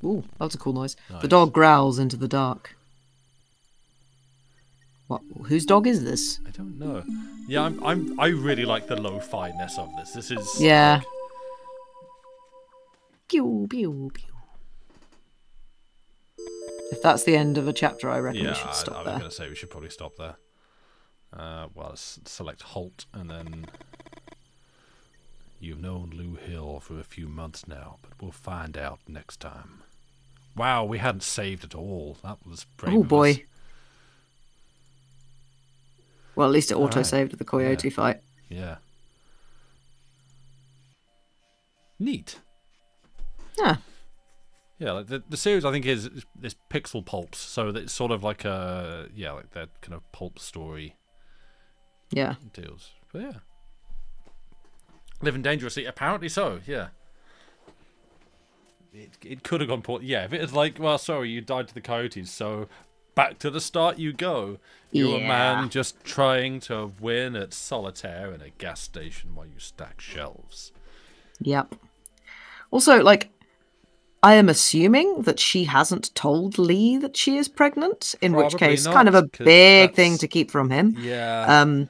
Ooh, that's a cool noise. Nice. The dog growls into the dark. What? Whose dog is this? I don't know. Yeah, I really like the lo-fi-ness of this. This is yeah. Pew pew pew. If that's the end of a chapter, I reckon we should stop there. I was going to say we should probably stop there. Well, let's select Halt, and then... You've known Lou Hill for a few months now, but we'll find out next time. Wow, we hadn't saved at all. That was brave. Oh boy. Well, at least it auto-saved the coyote fight. Yeah. Neat. Yeah. Yeah, like the series I think is pixel pulps, so that it's sort of like like that kind of pulp story. Yeah. Deals, but yeah. Living Dangerously, apparently so. Yeah. It could have gone poor. Yeah, if it was like, well, sorry, you died to the coyotes, so back to the start you go. You're a man just trying to win at solitaire in a gas station while you stack shelves. Yep. Also, like, I am assuming that she hasn't told Lee that she is pregnant, in which Probably case, not, kind of a 'cause big thing to keep from him. Yeah.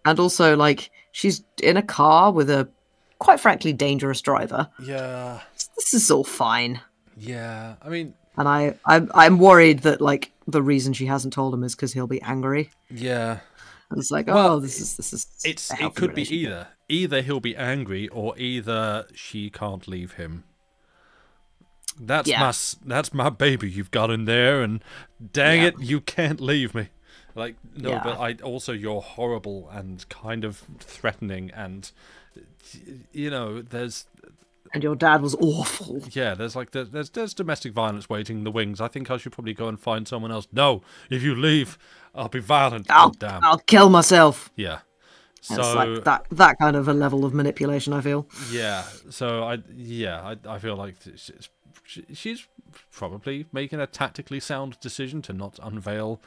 And also, like, she's in a car with a, quite frankly, dangerous driver. Yeah. This is all fine. Yeah. I mean, and I'm worried that, like, the reason she hasn't told him is because he'll be angry. yeah. And it's like, Well, oh, this is a healthy it could be relationship. either he'll be angry or either she can't leave him. That's my baby you've got in there, and dang it, you can't leave me. Like, no, but you're horrible and kind of threatening, and there's. And your dad was awful. Yeah, there's domestic violence waiting in the wings. I think I should probably go and find someone else. No, if you leave, I'll be violent. Damn. I'll kill myself. Yeah. So it's like that kind of a level of manipulation, I feel. Yeah. So I feel like she's probably making a tactically sound decision to not unveil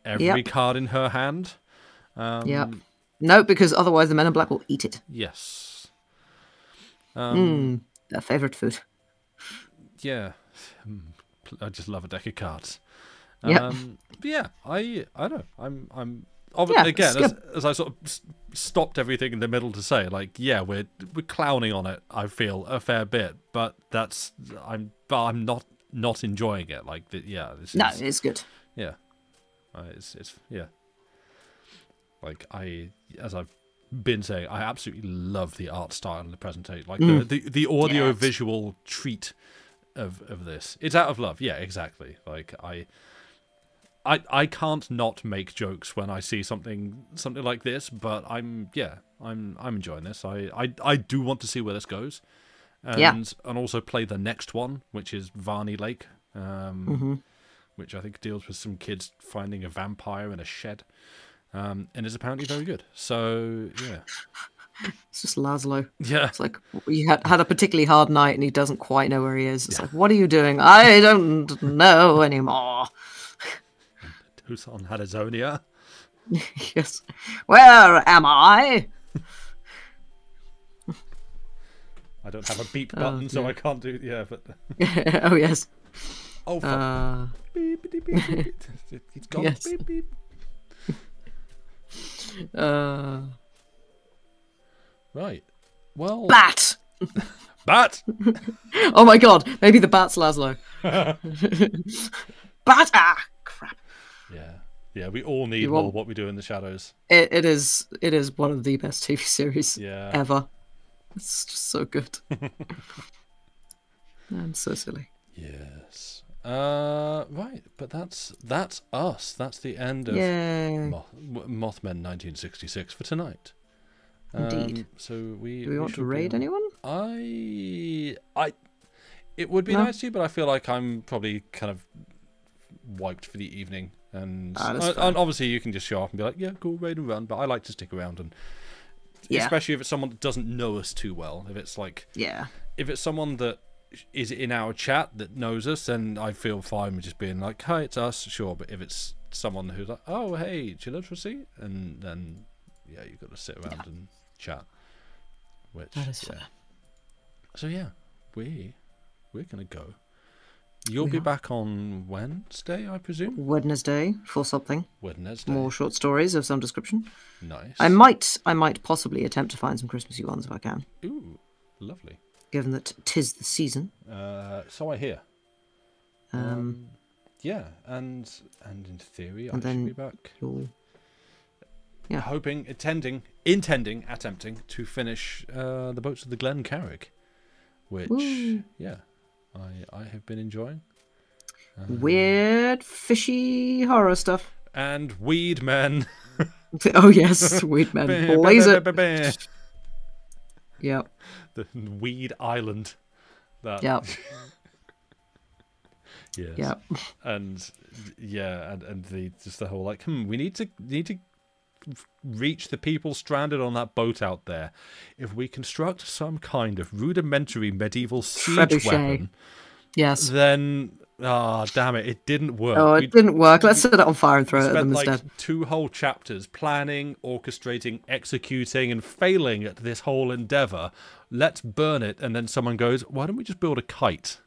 every card in her hand. No, because otherwise the Men in Black will eat it. Yes. Their favorite food. Yeah. I just love a deck of cards. Yeah. Yeah, I don't know. I'm again, as I sort of stopped everything in the middle to say, like, yeah, we're clowning on it, I feel, a fair bit, but I'm not enjoying it. Like, It's good. Yeah. It's yeah. Like, as I've been saying, I absolutely love the art style and the presentation, like the audio visual treat of this. It's out of love. Yeah, exactly. Like, I can't not make jokes when I see something like this, but I'm enjoying this. I do want to see where this goes, and also play the next one, which is Varney Lake, which I think deals with some kids finding a vampire in a shed, and is apparently very good. So yeah. It's just Laszlo. Yeah. It's like he had a particularly hard night and he doesn't quite know where he is. It's like, what are you doing? I don't know anymore. Tucson had Azonia. Yes. Where am I? I don't have a beep button, so I can't do. Yeah, but. Oh yes. Oh fuck. Beep, beep, beep, beep. It's gone. Yes. Beep beep. Right. Well. Bat. Bat. Oh my god! Maybe the bat's Laszlo. Bat. Ah, crap. Yeah. Yeah. We all need more What We Do in the Shadows. It is one of the best TV series ever. It's just so good. I'm so silly. Yes. Right, but that's us. That's the end of Mothmen 1966 for tonight. Indeed. So do we want to raid anyone? It would be nice to, but I feel like I'm probably kind of wiped for the evening, and obviously you can just show up and be like, yeah, cool, raid and run. But I like to stick around, and especially if it's someone that doesn't know us too well. If it's like if it's someone that is in our chat that knows us, then I feel fine with just being like, hi, it's us, sure. But if it's someone who's like, oh, hey, Chiliteracy, and then you've got to sit around and chat. Which that is fair. So yeah, we're gonna go. You'll be back on Wednesday, I presume. Wednesday for something. Wednesday. More short stories of some description. Nice. I might possibly attempt to find some Christmassy ones if I can. Ooh, lovely. Given that 'tis the season. So I hear. Yeah, and in theory, I should be back. Attempting to finish the Boats of the Glen Carrick, which I have been enjoying. Weird, fishy horror stuff. And Weed Men. Oh yes, Weed Men. Blaze it. Yep. the weed island. That. Yep. Yes. Yep. And yeah, and the just the whole like, we need to reach the people stranded on that boat out there. If we construct some kind of rudimentary medieval siege weapon, yes, then damn it didn't work. Oh, it didn't work. Let's set it on fire and throw it at them like instead. 2 whole chapters planning, orchestrating, executing, and failing at this whole endeavor. Let's burn it, and then someone goes, "Why don't we just build a kite?"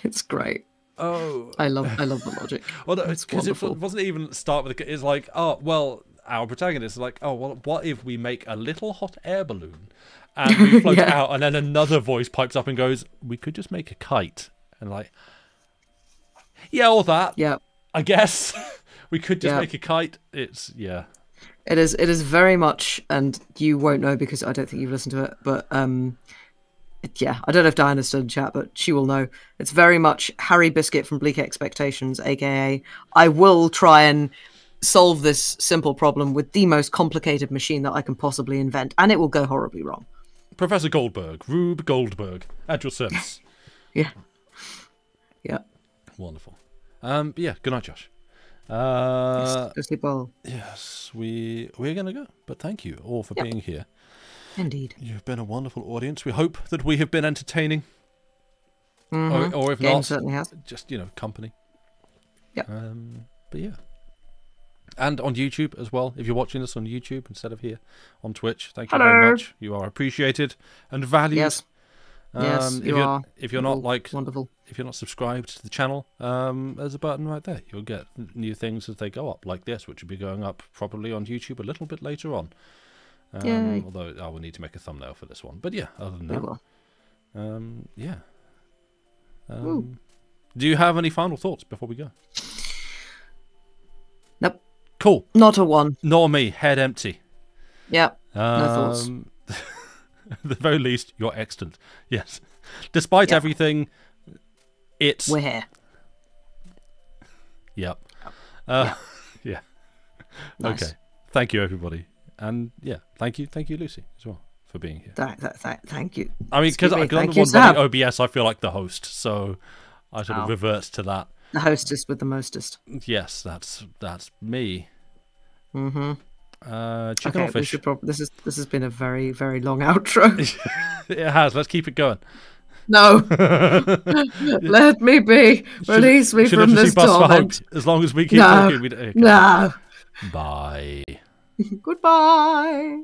It's great. Oh, I love the logic. Well, because it wasn't even start with it's like, oh well, our protagonist is like, oh well, what if we make a little hot air balloon and we float out, and then another voice pipes up and goes, "We could just make a kite," and like, yeah, all that. Yeah, I guess we could just make a kite. It's It is very much, and you won't know because I don't think you've listened to it, but I don't know if Diana's still in chat, but she will know. It's very much Harry Biscuit from Bleak Expectations, aka I will try and solve this simple problem with the most complicated machine that I can possibly invent, and it will go horribly wrong. Professor Goldberg, Rube Goldberg, at your service. Yeah. Wonderful. Yeah, good night, Josh. Go sleep well. Yes, we're gonna go, but thank you all for being here. Indeed. You've been a wonderful audience. We hope that we have been entertaining. Or if Game not, certainly has. just, company. Yeah. But yeah. And on YouTube as well. If you're watching this on YouTube instead of here on Twitch, thank you very much. You are appreciated and valued. Yes. You are. If you're not wonderful. If you're not subscribed to the channel, there's a button right there. You'll get new things as they go up, like this, which will be going up probably on YouTube a little bit later on. Although I will need to make a thumbnail for this one. But yeah, other than that, yeah. Do you have any final thoughts before we go? Nope. Cool. Not a one. Nor me. Head empty. Yep. No thoughts. At the very least, you're excellent. Yes. Despite everything, we're here. Yep. Yeah. Nice. Okay. Thank you, everybody. And yeah, thank you, Lucy, as well, for being here. Thank you. I mean, because I'm the one running OBS, I feel like the host, so I sort of revert to that. The hostess with the mostest. Yes, that's me. Okay, this has been a very, very long outro. It has. Let's keep it going. No. Let me be. Release me from this torment. As long as we keep talking. Okay. No. Bye. Goodbye.